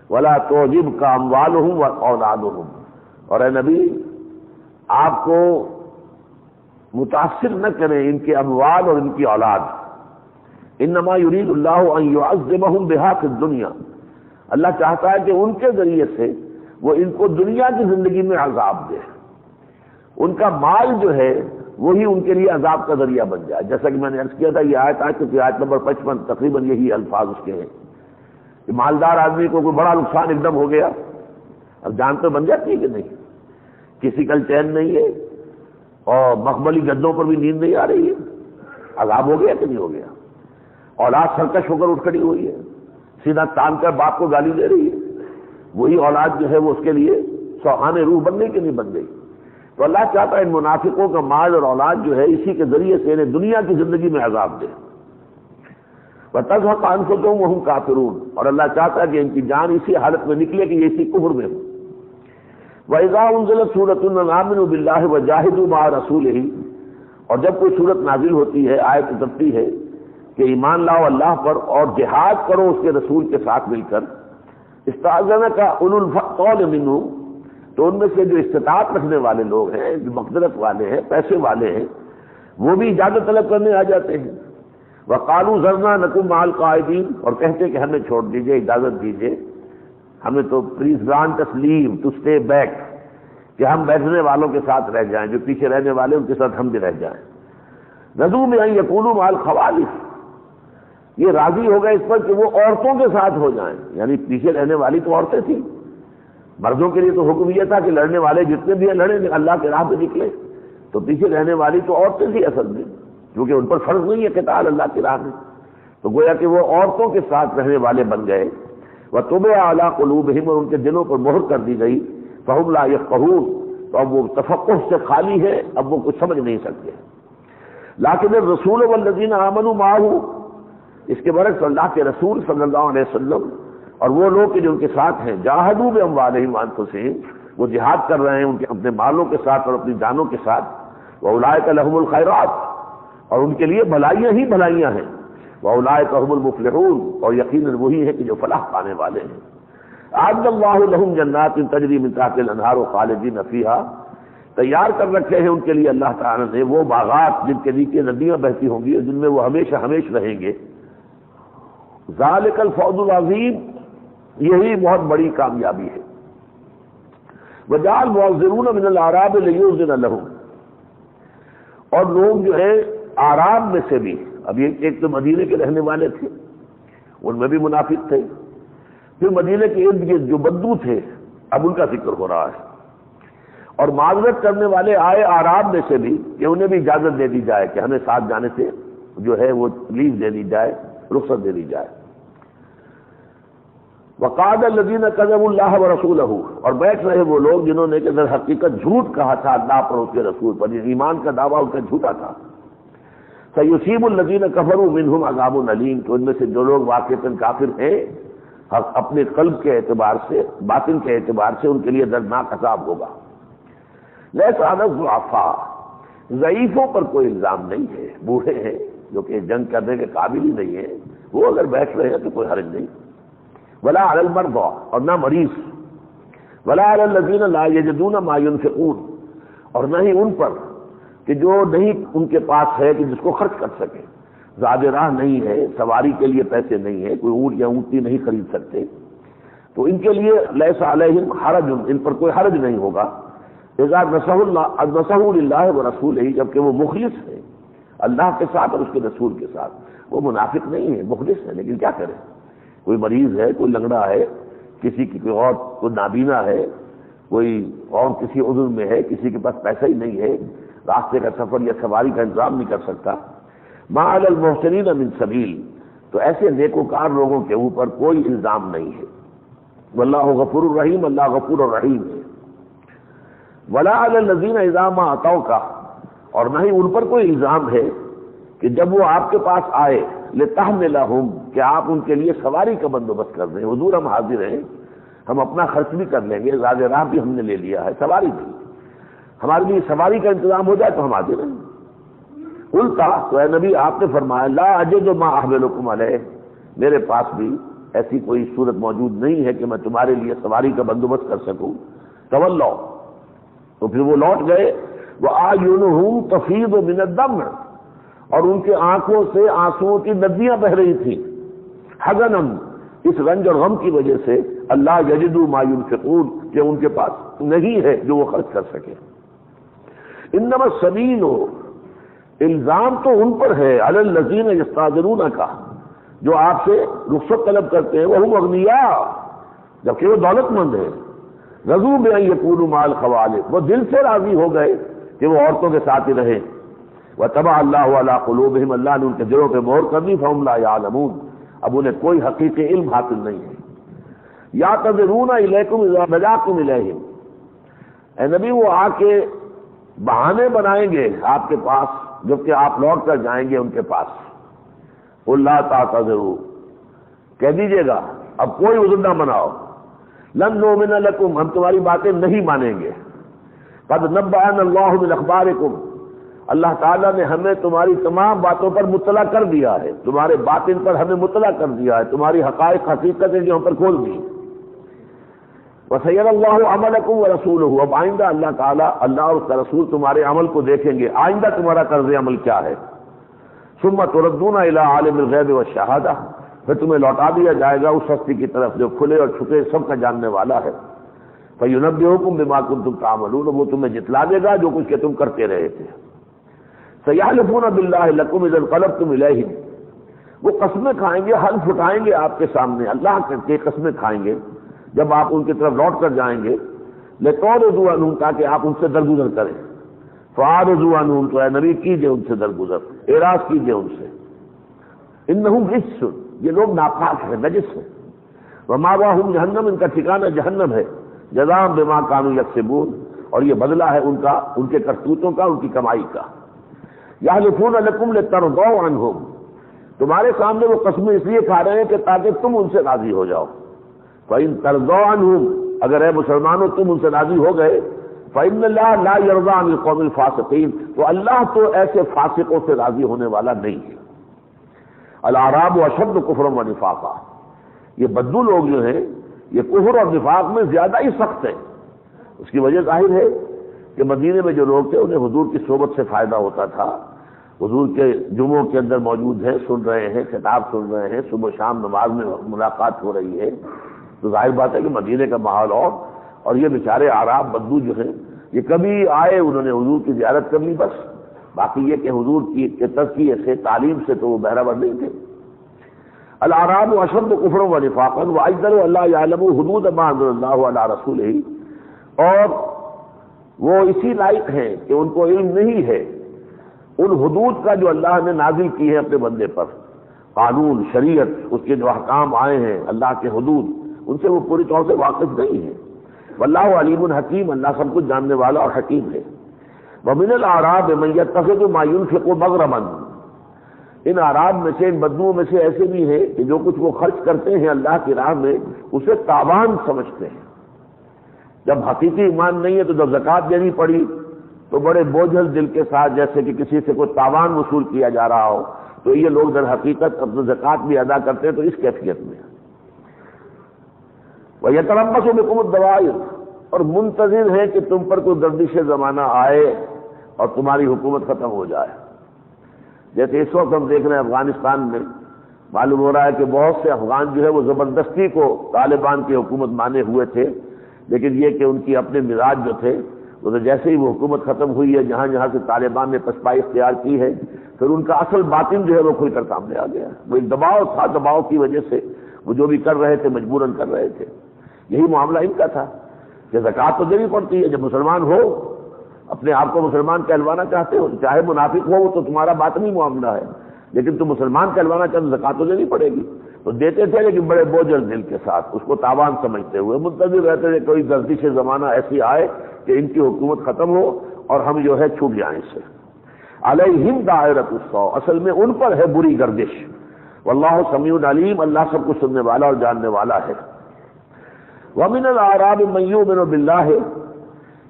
ولا تعجبک اموالہم واولادہم، اور اے نبی آپ کو متاثر نہ کریں ان کے اموال اور ان کی اولاد، انما یرید اللہ ان یعذبہم بہا فی الدنیا، اللہ چاہتا ہے کہ ان کے ذریعے سے وہ ان کو دنیا کی زندگی میں عذاب دے، ان کا مال جو ہے وہی ان کے لیے عذاب کا ذریعہ بن جائے۔ جیسا کہ میں نے عرض کیا تھا یہ آیت چونکہ آیت نمبر 55 تقریباً یہی الفاظ اس کے ہیں کہ مالدار آدمی کو کوئی بڑا نقصان ایک دم ہو گیا، اب جان تو بن جاتی ہے کہ نہیں، کسی کل چین نہیں ہے اور مخملی گدوں پر بھی نیند نہیں آ رہی ہے، عذاب ہو گیا کہ نہیں ہو گیا، اولاد سرکش ہو کر اٹھ کھڑی ہوئی ہے، سیدھا تان کر باپ کو گالی دے رہی ہے، وہی اولاد جو ہے وہ اس کے لیے سوہانے روح بن گئی کہ نہیں بن گئی۔ تو اللہ چاہتا ہے ان منافقوں کا مال اور اولاد جو ہے اسی کے ذریعے سے انہیں دنیا کی زندگی میں عذاب دے، وَتَزْهَقَ أَنفُسُهُمْ وَهُمْ كَافِرُونَ، اور اللہ چاہتا ہے کہ ان کی جان اسی حالت میں نکلے کہ یہ اسی کفر میں ہو۔ وَإِذَا أُنزِلَتْ سُورَةٌ أَنْ آمِنُوا بِاللَّهِ وَجَاهِدُوا مَعَ رَسُولِهِ، اور جب کوئی صورت نازل ہوتی ہے، آیت اترتی ہے کہ ایمان لاؤ اللہ پر اور جہاد کرو اس کے رسول کے ساتھ مل کر، استأذنك أولو الطول منهم، تو ان میں سے جو استطاعت رکھنے والے لوگ ہیں، جو مقدرت والے ہیں، پیسے والے ہیں، وہ بھی اجازت طلب کرنے آ جاتے ہیں۔ وقالوا ذرنا نکن مع القاعدین، اور کہتے کہ ہمیں چھوڑ دیجئے، اجازت دیجئے، ہمیں تو please grant us leave to stay back, کہ ہم بیٹھنے والوں کے ساتھ رہ جائیں، جو پیچھے رہنے والے ان کے ساتھ ہم بھی رہ جائیں۔ رضوا بأن یکونوا مع الخوالف، یہ راضی ہو گئے اس پر کہ وہ عورتوں کے ساتھ ہو جائیں، یعنی پیچھے رہنے والی تو عورتیں تھیں، مردوں کے لیے تو حکم یہ تھا کہ لڑنے والے جتنے بھی ہیں لڑیں، اللہ کے راہ پہ نکلے، تو پیچھے رہنے والی تو عورتیں تھیں اصل میں، کیونکہ ان پر فرض نہیں ہے قتال اللہ کی راہ میں، تو گویا کہ وہ عورتوں کے ساتھ رہنے والے بن گئے۔ وَطُبِعَ عَلَىٰ قُلُوبِهِمْ، اور ان کے دلوں پر مہر کر دی گئی، فَهُمْ لَا يَفْقَهُونَ، تو اب وہ تفقہ سے خالی ہے، اب وہ کچھ سمجھ نہیں سکتے۔ لیکن الرسول والذین آمنوا معه، اس کے برعکس اللہ کے رسول صلی اللہ علیہ وسلم اور وہ لوگ جو ان کے ساتھ ہیں، جاہدوا باموالہم وانفسہم، وہ جہاد کر رہے ہیں ان کے اپنے مالوں کے ساتھ اور اپنی جانوں کے ساتھ، واولئک لہم الخیرات، اور ان کے لیے بھلائیاں ہی بھلائیاں ہیں، واولئک هم المفلحون، اور یقیناً وہی ہے کہ جو فلاح پانے والے ہیں۔ اعد اللہ لہم جنات تجری من تحتها الانہار خالدین فیہا، تیار کر رکھے ہیں ان کے لیے اللہ تعالیٰ نے وہ باغات جن کے نیچے ندیاں بہتی ہوں گی اور جن میں وہ ہمیشہ ہمیشہ رہیں گے۔ ذالک الفوز العظیم، یہی بہت بڑی کامیابی ہے۔ وجعل المعذرون من الاعراب لیؤذن لهم، اور لوگ جو ہے اعراب میں سے بھی، اب ایک تو مدینے کے رہنے والے تھے، ان میں بھی منافق تھے، پھر مدینے کے ارد گرد جو بدو تھے، اب ان کا ذکر ہو رہا ہے، اور معذرت کرنے والے آئے اعراب میں سے بھی کہ انہیں بھی اجازت دے دی جائے کہ ہمیں ساتھ جانے سے جو ہے وہ لیو دے دی جائے، رخصت دے دی جائے۔ وقعد الذین کذبوا اللہ ورسولہ، اور بیٹھ رہے وہ لوگ جنہوں نے کہ در حقیقت جھوٹ کہا تھا اللہ پر، اس کے رسول پر، ایمان کا دعویٰ ان کا جھوٹا تھا۔ سیصیب الذین کفروا منہم عذاب علیم، تو ان میں سے جو لوگ واقعتاً کافر ہیں اپنے قلب کے اعتبار سے، باطن کے اعتبار سے، ان کے لیے دردناک عذاب ہوگا۔ لیس علی الضعفاء، ضعیفوں پر کوئی الزام نہیں ہے، بوڑھے ہیں جو کہ جنگ کرنے کے قابل ہی نہیں ہیں، وہ اگر بیٹھ رہے ہیں تو کوئی حرج نہیں۔ ولا علی المرضى، اور نہ مریض، ولا علی الذین لا یجدون ما ينفقون، اور نہ ہی ان پر کہ جو نہیں ان کے پاس ہے کہ جس کو خرچ کر سکے، زاد راہ نہیں ہے، سواری کے لیے پیسے نہیں ہے، کوئی اونٹ یا اونٹنی نہیں خرید سکتے، تو ان کے لیے لیس علیہم حرج، ان پر کوئی حرج نہیں ہوگا، اذا نصحوا للہ ورسولہ، جبکہ وہ مخلص ہیں اللہ کے ساتھ اور اس کے رسول کے ساتھ، وہ منافق نہیں ہے، مخلص ہے، لیکن کیا کریں، کوئی مریض ہے، کوئی لنگڑا ہے، کسی کی کوئی اور کوئی نابینا ہے، کوئی اور کسی عذر میں ہے، کسی کے پاس پیسہ ہی نہیں ہے، راستے کا سفر یا سواری کا انتظام نہیں کر سکتا، ما علی المحسنین من سبیل، تو ایسے نیکوکار لوگوں کے اوپر کوئی الزام نہیں ہے۔ واللہ غفور الرحیم، اللہ غفور الرحیم ہے۔ ولا علی الذین اذا ما اتوک، اور نہ ہی ان پر کوئی الزام ہے کہ جب وہ آپ کے پاس آئے، لتحملہم، کہ آپ ان کے لیے سواری کا بندوبست کر دیں، حضور ہم حاضر ہیں، ہم اپنا خرچ بھی کر لیں گے، زاد راہ بھی ہم نے لے لیا ہے، سواری بھی، ہمارے لیے سواری کا انتظام ہو جائے تو ہم حاضر ہیں۔ قلتا، تو اے نبی آپ نے فرمایا، لا اجد ما احملکم علیہ، میرے پاس بھی ایسی کوئی صورت موجود نہیں ہے کہ میں تمہارے لیے سواری کا بندوبست کر سکوں۔ تولوا، تو پھر وہ لوٹ گئے، وَأَعْيُنُهُمْ تَفِيضُ مِنَ الدَّمْعِ، اور ان کے آنکھوں سے آنسوؤں کی ندیاں بہ رہی تھیں، حزناً، اس رنج اور غم کی وجہ سے، اللہ یجدوا ما ينفقون، کہ ان کے پاس نہیں ہے جو وہ خرچ کر سکے۔ انما السبیل، الزام تو ان پر ہے، علی الذین یستاذنونک، جو آپ سے رخصت طلب کرتے ہیں، وہم اغنیاء، جبکہ وہ دولت مند ہیں، رضوا بان یکونوا مع الخوالف، وہ دل سے راضی ہو گئے کہ وہ عورتوں کے ساتھ ہی رہیں، وطبع اللہ علی قلوبہم، اللہ نے ان کے دلوں پہ مہر کر دی، فہم لا یعلمون، اب انہیں کوئی حقیقی علم حاصل نہیں ہے۔ یعتذرون الیکم اذا رجعتم الیہم، اے نبی وہ آ کے بہانے بنائیں گے آپ کے پاس جبکہ آپ لوٹ کر جائیں گے ان کے پاس۔ قل لا تعتذروا، کہہ دیجیے گا اب کوئی عذر نہ بناؤ، لن نؤمن لکم، ہم تمہاری باتیں نہیں مانیں گے، قد نبأنا اللہ من اخبارکم، اللہ تعالیٰ نے ہمیں تمہاری تمام باتوں پر مطلع کر دیا ہے، تمہارے باطن پر ہمیں مطلع کر دیا ہے، تمہاری حقائق حقیقتیں جو ہم پر کھول دی۔ وَسَيَرَى اللَّهُ عَمَلَكُمْ وَرَسُولُهُ، اب آئندہ اللہ تعالیٰ، اللہ اور اس کا رسول تمہارے عمل کو دیکھیں گے، آئندہ تمہارا طرز عمل کیا ہے۔ ثُمَّ تُرَدُّونَ إِلَىٰ عَالِمِ الْغَيْبِ وَالشَّهَادَةِ، پھر تمہیں لوٹا دیا جائے گا اس ہستی کی طرف جو کھلے اور چھپے سب کا جاننے والا ہے۔ فَيُنَبِّئُكُم بِمَا كُنتُمْ تَعْمَلُونَ، وہ تمہیں جتلا دے گا جو کچھ کہ تم کرتے رہے تھے۔ سَيَحْلِفُونَ بِاللَّهِ لَكُمْ إِذَا انقَلَبْتُمْ إِلَيْهِمْ، وہ قسمیں کھائیں گے، حلف اٹھائیں گے آپ کے سامنے، اللہ کے قسمیں کھائیں گے جب آپ ان کی طرف لوٹ کر جائیں گے، لِتُعْرِضُوا عَنْهُمْ، تاکہ آپ ان سے درگزر کریں، فَأَعْرِضُوا عَنْهُمْ، تو اے نبی کیجئے ان سے درگزر، اعراض کیجئے ان سے، إِنَّهُمْ رِجْسٌ، یہ لوگ ناپاک ہیں، نجس ہیں، وَمَأْوَاهُمْ جَهَنَّمُ، ان کا ٹھکانہ جہنم ہے، جزاء بما كانوا يكسبون، اور یہ بدلہ ہے ان کا، ان کے کرتوتوں کا، ان کی کمائی کا۔ یحلفون لکم لترضوا عنہم، تمہارے سامنے وہ قسمیں اس لیے کھا رہے ہیں کہ تاکہ تم ان سے راضی ہو جاؤ۔ فإن ترضوا عنہم، اگر اے مسلمانوں تم ان سے راضی ہو گئے، فإن اللہ لا يرضى عن القوم الفاسقین، تو اللہ تو ایسے فاسقوں سے راضی ہونے والا نہیں ہے۔ الاعراب اشد کفرا ونفاقا، یہ بدو لوگ جو ہیں یہ کفر اور نفاق میں زیادہ ہی سخت ہیں۔ اس کی وجہ ظاہر ہے کہ مدینے میں جو لوگ تھے انہیں حضور کی صحبت سے فائدہ ہوتا تھا، حضور کے جمعوں کے اندر موجود ہیں، سن رہے ہیں، خطاب سن رہے ہیں، صبح شام نماز میں ملاقات ہو رہی ہے، تو ظاہر بات ہے کہ مدینے کا ماحول اور یہ بیچارے اعراب بدو جو ہیں یہ کبھی آئے، انہوں نے حضور کی زیارت کر لی بس، باقی یہ کہ حضور کی تزکیے سے، تعلیم سے تو وہ بہرہ نہیں تھے۔ الاعراب اشد کفرا ونفاقا واجدر اللہ یعلم حدود ما انزل اللہ علی رسولہ، اور وہ اسی لائق ہیں کہ ان کو علم نہیں ہے ان حدود کا جو اللہ نے نازل کی ہے اپنے بندے پر، قانون، شریعت، اس کے جو احکام آئے ہیں، اللہ کے حدود، ان سے وہ پوری طور سے واقف نہیں ہے۔ واللہ علیم حکیم، اللہ سب کچھ جاننے والا اور حکیم ہے۔ ومن الاعراب من یتخذ ما ينفق مغرما، ان اعراب میں سے، ان بدوؤں میں سے ایسے بھی ہیں کہ جو کچھ وہ خرچ کرتے ہیں اللہ کی راہ میں اسے تاوان سمجھتے ہیں۔ جب حقیقی ایمان نہیں ہے تو جب زکوٰۃ دینی پڑی تو بڑے بوجھل دل کے ساتھ، جیسے کہ کسی سے کوئی تاوان وصول کیا جا رہا ہو، تو یہ لوگ در حقیقت اپنی زکوٰۃ بھی ادا کرتے ہیں تو اس کیفیت میں۔ وَيَتَرَبَّصُ بِكُمُ الدَّوَائِرَ، اور منتظر ہے کہ تم پر کوئی گردش زمانہ آئے اور تمہاری حکومت ختم ہو جائے۔ جیسے اس وقت ہم دیکھ رہے ہیں افغانستان میں، معلوم ہو رہا ہے کہ بہت سے افغان جو ہے وہ زبردستی کو طالبان کی حکومت مانے ہوئے تھے، لیکن یہ کہ ان کی اپنے مزاج جو تھے وہ تو جیسے ہی وہ حکومت ختم ہوئی ہے، جہاں جہاں سے طالبان نے پسپائی اختیار کی ہے، پھر ان کا اصل باطن جو ہے وہ کھل کر سامنے آ گیا۔ وہ ایک دباؤ تھا، دباؤ کی وجہ سے وہ جو بھی کر رہے تھے مجبوراً کر رہے تھے۔ یہی معاملہ ان کا تھا کہ زکوٰۃ تو دینی پڑتی ہے، جب مسلمان ہو، اپنے آپ کو مسلمان کہلوانا چاہتے ہو، چاہے منافق ہو وہ تو تمہارا باطنی معاملہ ہے، لیکن تم مسلمان کہلوانا چاہتے ہو زکوٰۃ تو دینی پڑے گی۔ تو دیتے تھے لیکن بڑے بوجھل دل کے ساتھ، اس کو تاوان سمجھتے ہوئے منتظر رہتے تھے کوئی گردش زمانہ ایسی آئے کہ ان کی حکومت ختم ہو اور ہم جو ہے چھوٹ جائیں اس سے۔ علیہم دائرۃ السوء، اصل میں ان پر ہے بری گردش۔ واللہ سمیع علیم، اللہ سب کچھ سننے والا اور جاننے والا ہے۔ ومن الاعراب من یؤمن باللہ،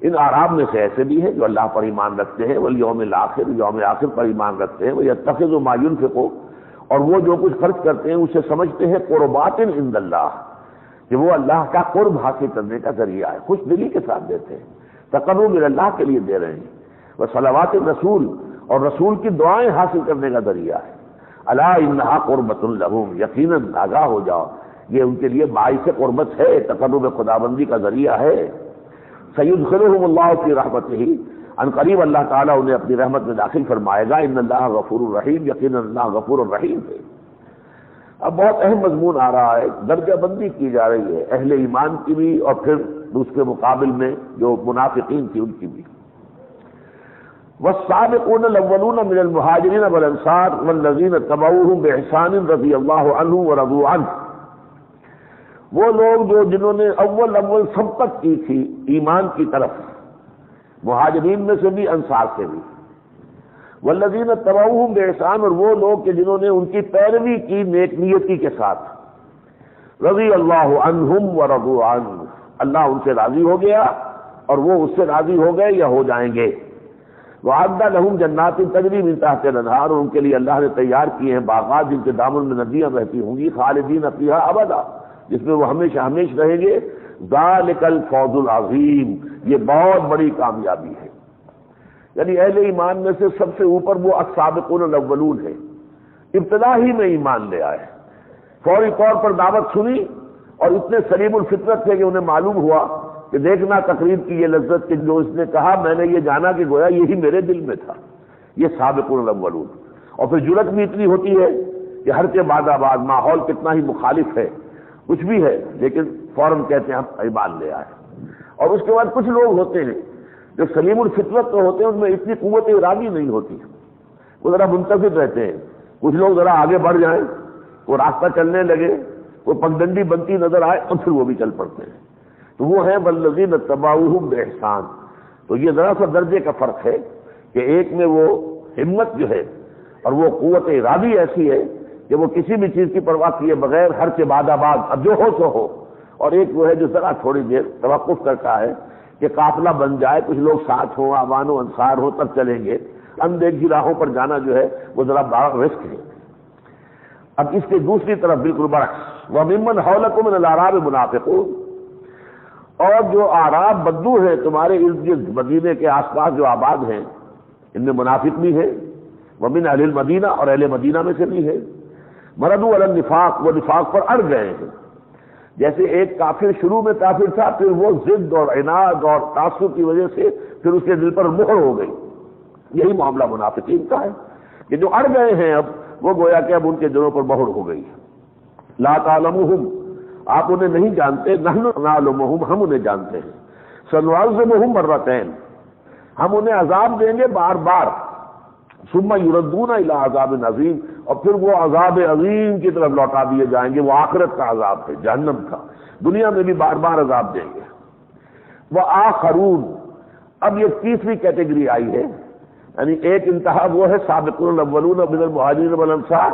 ان اعراب میں سے ایسے بھی ہیں جو اللہ پر ایمان رکھتے ہیں، والیوم الآخر، یوم آخر پر ایمان رکھتے ہیں، ویتخذ ما ينفق، اور وہ جو کچھ خرچ کرتے ہیں اسے سمجھتے ہیں قربات عند اللہ، کہ وہ اللہ کا قرب حاصل کرنے کا ذریعہ ہے، خوش دلی کے ساتھ دیتے ہیں، تقرب اللہ کے لیے دے رہے ہیں، وصلوات الرسول، اور رسول کی دعائیں حاصل کرنے کا ذریعہ ہے۔ الا انہا قربۃ لہم، یقیناً آگاہ ہو جاؤ یہ ان کے لیے باعث قربت ہے، تقرب خدابندی کا ذریعہ ہے۔ سیدخلہم اللہ فی رحمتہ، ان قریب اللہ تعالیٰ انہیں اپنی رحمت میں داخل فرمائے گا۔ ان اللہ غفور الرحیم، یقیناً اللہ غفور الرحیم ہے۔ اب بہت اہم مضمون آ رہا ہے، درجہ بندی کی جا رہی ہے اہل ایمان کی بھی اور پھر دوسرے مقابل میں جو منافقین تھی ان کی بھی۔ والسابقون الاولون من المہاجرین والانصار والذین اتبعوہم بإحسان رضی اللہ عنہم ورضوا عنہ، وہ لوگ جنہوں نے اول سبقت کی تھی ایمان کی طرف، مہاجرین میں سے بھی انصار سے بھی، والذین اتبعوہم بإحسان، اور وہ لوگ کہ جنہوں نے ان کی پیروی کی نیک نیتی کے ساتھ، رضی اللہ عنہم ورضوا عنہ، اللہ ان سے راضی ہو گیا اور وہ اس سے راضی ہو گئے یا ہو جائیں گے۔ وَأَعَدَّ لَهُمْ جَنَّاتٍ تَجْرِي مِن تَحْتِهَا الْأَنْهَارُ، اور ان کے لیے اللہ نے تیار کیے ہیں باغات جن کے دامن میں ندیاں بہتی ہوں گی، خالدین فیہا ابدا، جس میں وہ ہمیشہ ہمیشہ رہیں گے۔ ذَلِكَ الْفَوْزُ الْعَظِيمُ، یہ بہت بڑی کامیابی ہے۔ یعنی اہل ایمان میں سے سب سے اوپر وہ السابقون الاولون ہے، ابتدا ہی میں ایمان لے آئے، فوری طور پر دعوت سنی اور اتنے سلیم الفطرت تھے کہ انہیں معلوم ہوا کہ دیکھنا تقریب کی یہ لذت کہ جو اس نے کہا میں نے یہ جانا کہ گویا یہی میرے دل میں تھا، یہ سابقون الاولون۔ اور پھر جرأت بھی اتنی ہوتی ہے کہ ہر کے بعد آباد ماحول کتنا ہی مخالف ہے، کچھ بھی ہے، لیکن فوراً کہتے ہیں ہم ایمان لے آئے۔ اور اس کے بعد کچھ لوگ ہوتے ہیں جو سلیم الفطرت تو ہوتے ہیں، ان میں اتنی قوت ارادی نہیں ہوتی، وہ ذرا منتظر رہتے ہیں، کچھ لوگ ذرا آگے بڑھ جائیں، وہ راستہ چلنے لگے، وہ پگڈنڈی بنتی نظر آئے اور پھر وہ بھی چل پڑتے ہیں، تو وہ ہیں والذین اتبعوہم بإحسان۔ تو یہ ذرا سا درجے کا فرق ہے کہ ایک میں وہ ہمت جو ہے اور وہ قوت ارادی ایسی ہے کہ وہ کسی بھی چیز کی پرواہ کیے بغیر ہر کے بعد آباد اب جو ہو سو ہو، اور ایک وہ ہے جو ذرا تھوڑی دیر توقف کرتا ہے کہ قافلہ بن جائے، کچھ لوگ ساتھ ہوں، اعوان و انصار ہوں، تب چلیں گے۔ اندیکھی راہوں پر جانا جو ہے وہ ذرا بڑا رسک ہے۔ اب اس کے دوسری طرف بالکل برعکس، وَمِمَّنْ حَوْلَكُمْ مِنَ الْأَعْرَابِ مُنَافِقُونَ، اور جو اعراب بدو ہیں تمہارے ارد گرد مدینے کے آس پاس جو آباد ہیں، ان میں منافق بھی ہیں، وَمِنْ أَهْلِ الْمَدِينَةِ، اور اہل مدینہ میں سے بھی ہے، مَرَدُوا عَلَى النِّفَاقِ، وہ نفاق پر اڑ گئے ہیں۔ جیسے ایک کافر شروع میں کافر تھا، پھر وہ ضد اور عناد اور تعصب کی وجہ سے پھر اس کے دل پر مہر ہو گئی، یہی معاملہ منافقین کا ہے کہ جو اڑ گئے ہیں اب وہ گویا کہ اب ان کے دلوں پر مہر ہو گئی۔ لا تعلمهم، آپ انہیں نہیں جانتے، نحن نعلمهم، ہم انہیں جانتے ہیں، سنعذبهم مرتين، ہم انہیں عذاب دیں گے بار بار، ثم یردون الی عذاب عظیم، اور پھر وہ عذاب عظیم کی طرف لوٹا دیے جائیں گے۔ وہ آخرت کا عذاب ہے، جہنم کا، دنیا میں بھی بار بار عذاب دیں گے۔ وآخرون، اب یہ تیسری کیٹیگری آئی ہے، یعنی ایک انتہا وہ ہے سابقون الاولون من المہاجرین والانصار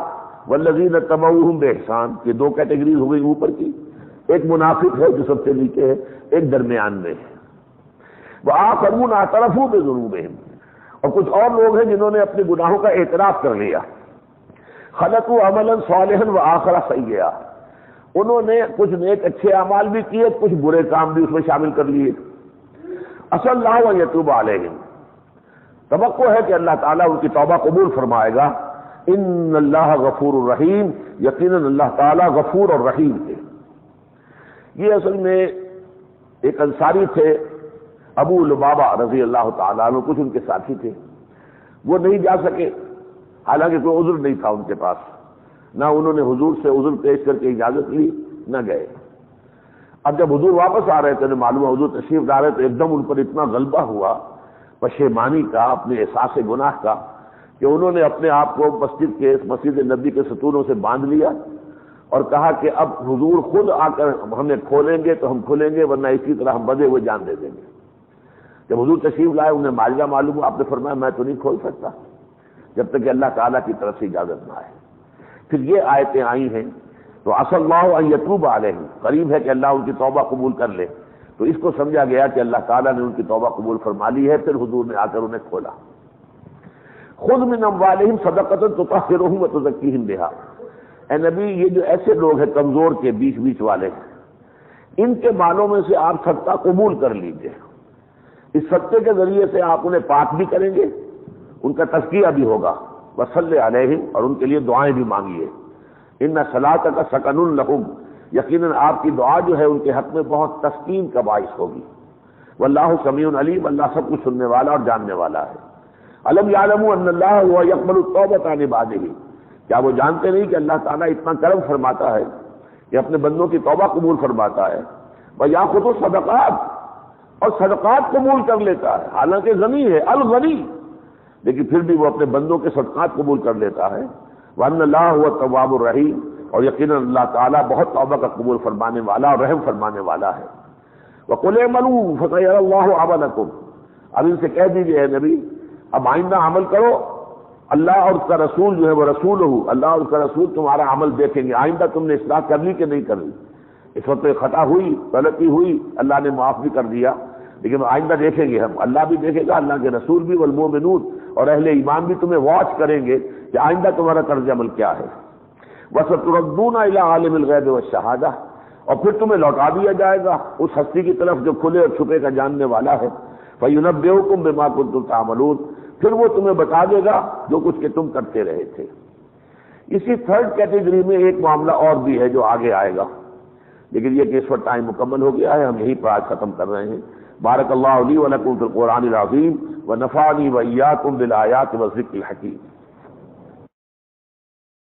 والذین اتبعوہم بإحسان، یہ دو کیٹیگریز ہو گئی اوپر کی، ایک منافق ہے جو سب سے نیچے ہے، ایک درمیان میں ہے۔ وآخرون اعترفوا بذنوبہم، اور کچھ اور لوگ ہیں جنہوں نے اپنے گناہوں کا اعتراف کر لیا۔ خلقوا عملا صالحا وآخر سیئا، انہوں نے کچھ نیک اچھے اعمال بھی کیے، کچھ برے کام بھی اس میں شامل کر لیے۔ عسى اللہ ان یتوب علیہم، توقع ہے کہ اللہ تعالیٰ ان کی توبہ قبول فرمائے گا۔ ان اللہ غفور الرحیم، یقیناً اللہ تعالیٰ غفور اور رحیم ہے۔ یہ اصل میں ایک انصاری تھے ابو لبابہ رضی اللہ تعالیٰ عنہ، کچھ ان کے ساتھی تھے، وہ نہیں جا سکے، حالانکہ کوئی عذر نہیں تھا ان کے پاس، نہ انہوں نے حضور سے عذر پیش کر کے اجازت لی، نہ گئے۔ اب جب حضور واپس آ رہے تھے، معلوم حضور تشریف لا رہے، تو ایک دم ان پر اتنا غلبہ ہوا پشیمانی کا، اپنے احساس گناہ کا، کہ انہوں نے اپنے آپ کو مسجد نبی کے ستونوں سے باندھ لیا اور کہا کہ اب حضور خود آ کر ہمیں کھولیں گے تو ہم کھولیں گے، ورنہ اسی طرح ہم بدے ہوئے جان دے دیں گے۔ جب حضور تشریف لائے، انہیں معجزہ معلوم ہوا، آپ نے فرمایا میں تو نہیں کھول سکتا جب تک کہ اللہ تعالیٰ کی طرف سے اجازت نہ آئے۔ پھر یہ آیتیں آئی ہیں، تو عسى اللہ ان یتوب علیہم، قریب ہے کہ اللہ ان کی توبہ قبول کر لے، تو اس کو سمجھا گیا کہ اللہ تعالیٰ نے ان کی توبہ قبول فرما لی ہے۔ پھر حضور نے آ کر انہیں کھولا۔ خذ من اموالہم صدقۃ تطہرہم وتزکیہم بہا، اے نبی یہ جو ایسے لوگ ہیں کمزور کے بیچ والے، ان کے مالوں میں سے آپ صدقہ قبول کر لیجئے، اس صدقے کے ذریعے سے آپ انہیں پاک بھی کریں گے، ان کا تزکیہ بھی ہوگا، وصلی علیہم، اور ان کے لیے دعائیں بھی مانگیے۔ ان صلاتک سکن لہم، یقیناً آپ کی دعا جو ہے ان کے حق میں بہت تسکین کا باعث ہوگی۔ واللہ سمیع علیم، اللہ سب کچھ سننے والا اور جاننے والا ہے۔ الم یعلموا ان اللہ هو یقبل التوبۃ عن عبادہ، کیا وہ جانتے نہیں کہ اللہ تعالیٰ اتنا کرم فرماتا ہے کہ اپنے بندوں کی توبہ قبول فرماتا ہے۔ ویأخذ الصدقات، اور صدقات قبول کر لیتا ہے، حالانکہ غنی ہے، الغنی، لیکن پھر بھی وہ اپنے بندوں کے صدقات قبول کر لیتا ہے۔ وان اللہ هو التواب الرحیم، اور یقیناً اللہ تعالیٰ بہت توبہ کا قبول فرمانے والا اور رحم فرمانے والا ہے۔ وقل اعملوا فسيرى الله عملكم، اب ان سے کہہ دیجیے اے نبی اب آئندہ عمل کرو، اللہ اور اس کا رسول جو ہے وہ رسول ہو، اللہ اور اس کا رسول تمہارا عمل دیکھیں گے، آئندہ تم نے اصلاح کر لی کہ نہیں کر لی۔ اس وقت خطا ہوئی، غلطی ہوئی، اللہ نے معاف بھی کر دیا، لیکن آئندہ دیکھیں گے ہم، اللہ بھی دیکھے گا، اللہ کے رسول بھی، والمؤمنون، اور اہل ایمان بھی تمہیں واچ کریں گے کہ آئندہ تمہارا طرز عمل کیا ہے۔ وَسَتُرَدُّونَ إِلَىٰ عَالِمِ الْغَيْبِ وَالشَّهَادَةِ، اور پھر تمہیں لوٹا دیا جائے گا اس ہستی کی طرف جو کھلے اور چھپے کا جاننے والا ہے۔ فَيُنَبِّئُكُم بِمَا كُنتُمْ تَعْمَلُونَ، پھر وہ تمہیں بتا دے گا جو کچھ کہ تم کرتے رہے تھے۔ اسی تھرڈ کیٹیگری میں ایک معاملہ اور بھی ہے جو آگے آئے گا، لیکن یہ کہ اس وقت ٹائم مکمل ہو گیا ہے، ہم یہیں پر آج ختم کر رہے ہیں۔ بارک اللہ لی و لکم فی القرآن العظیم ونفعنی وإیاکم بالآیات والذکر الحکیم۔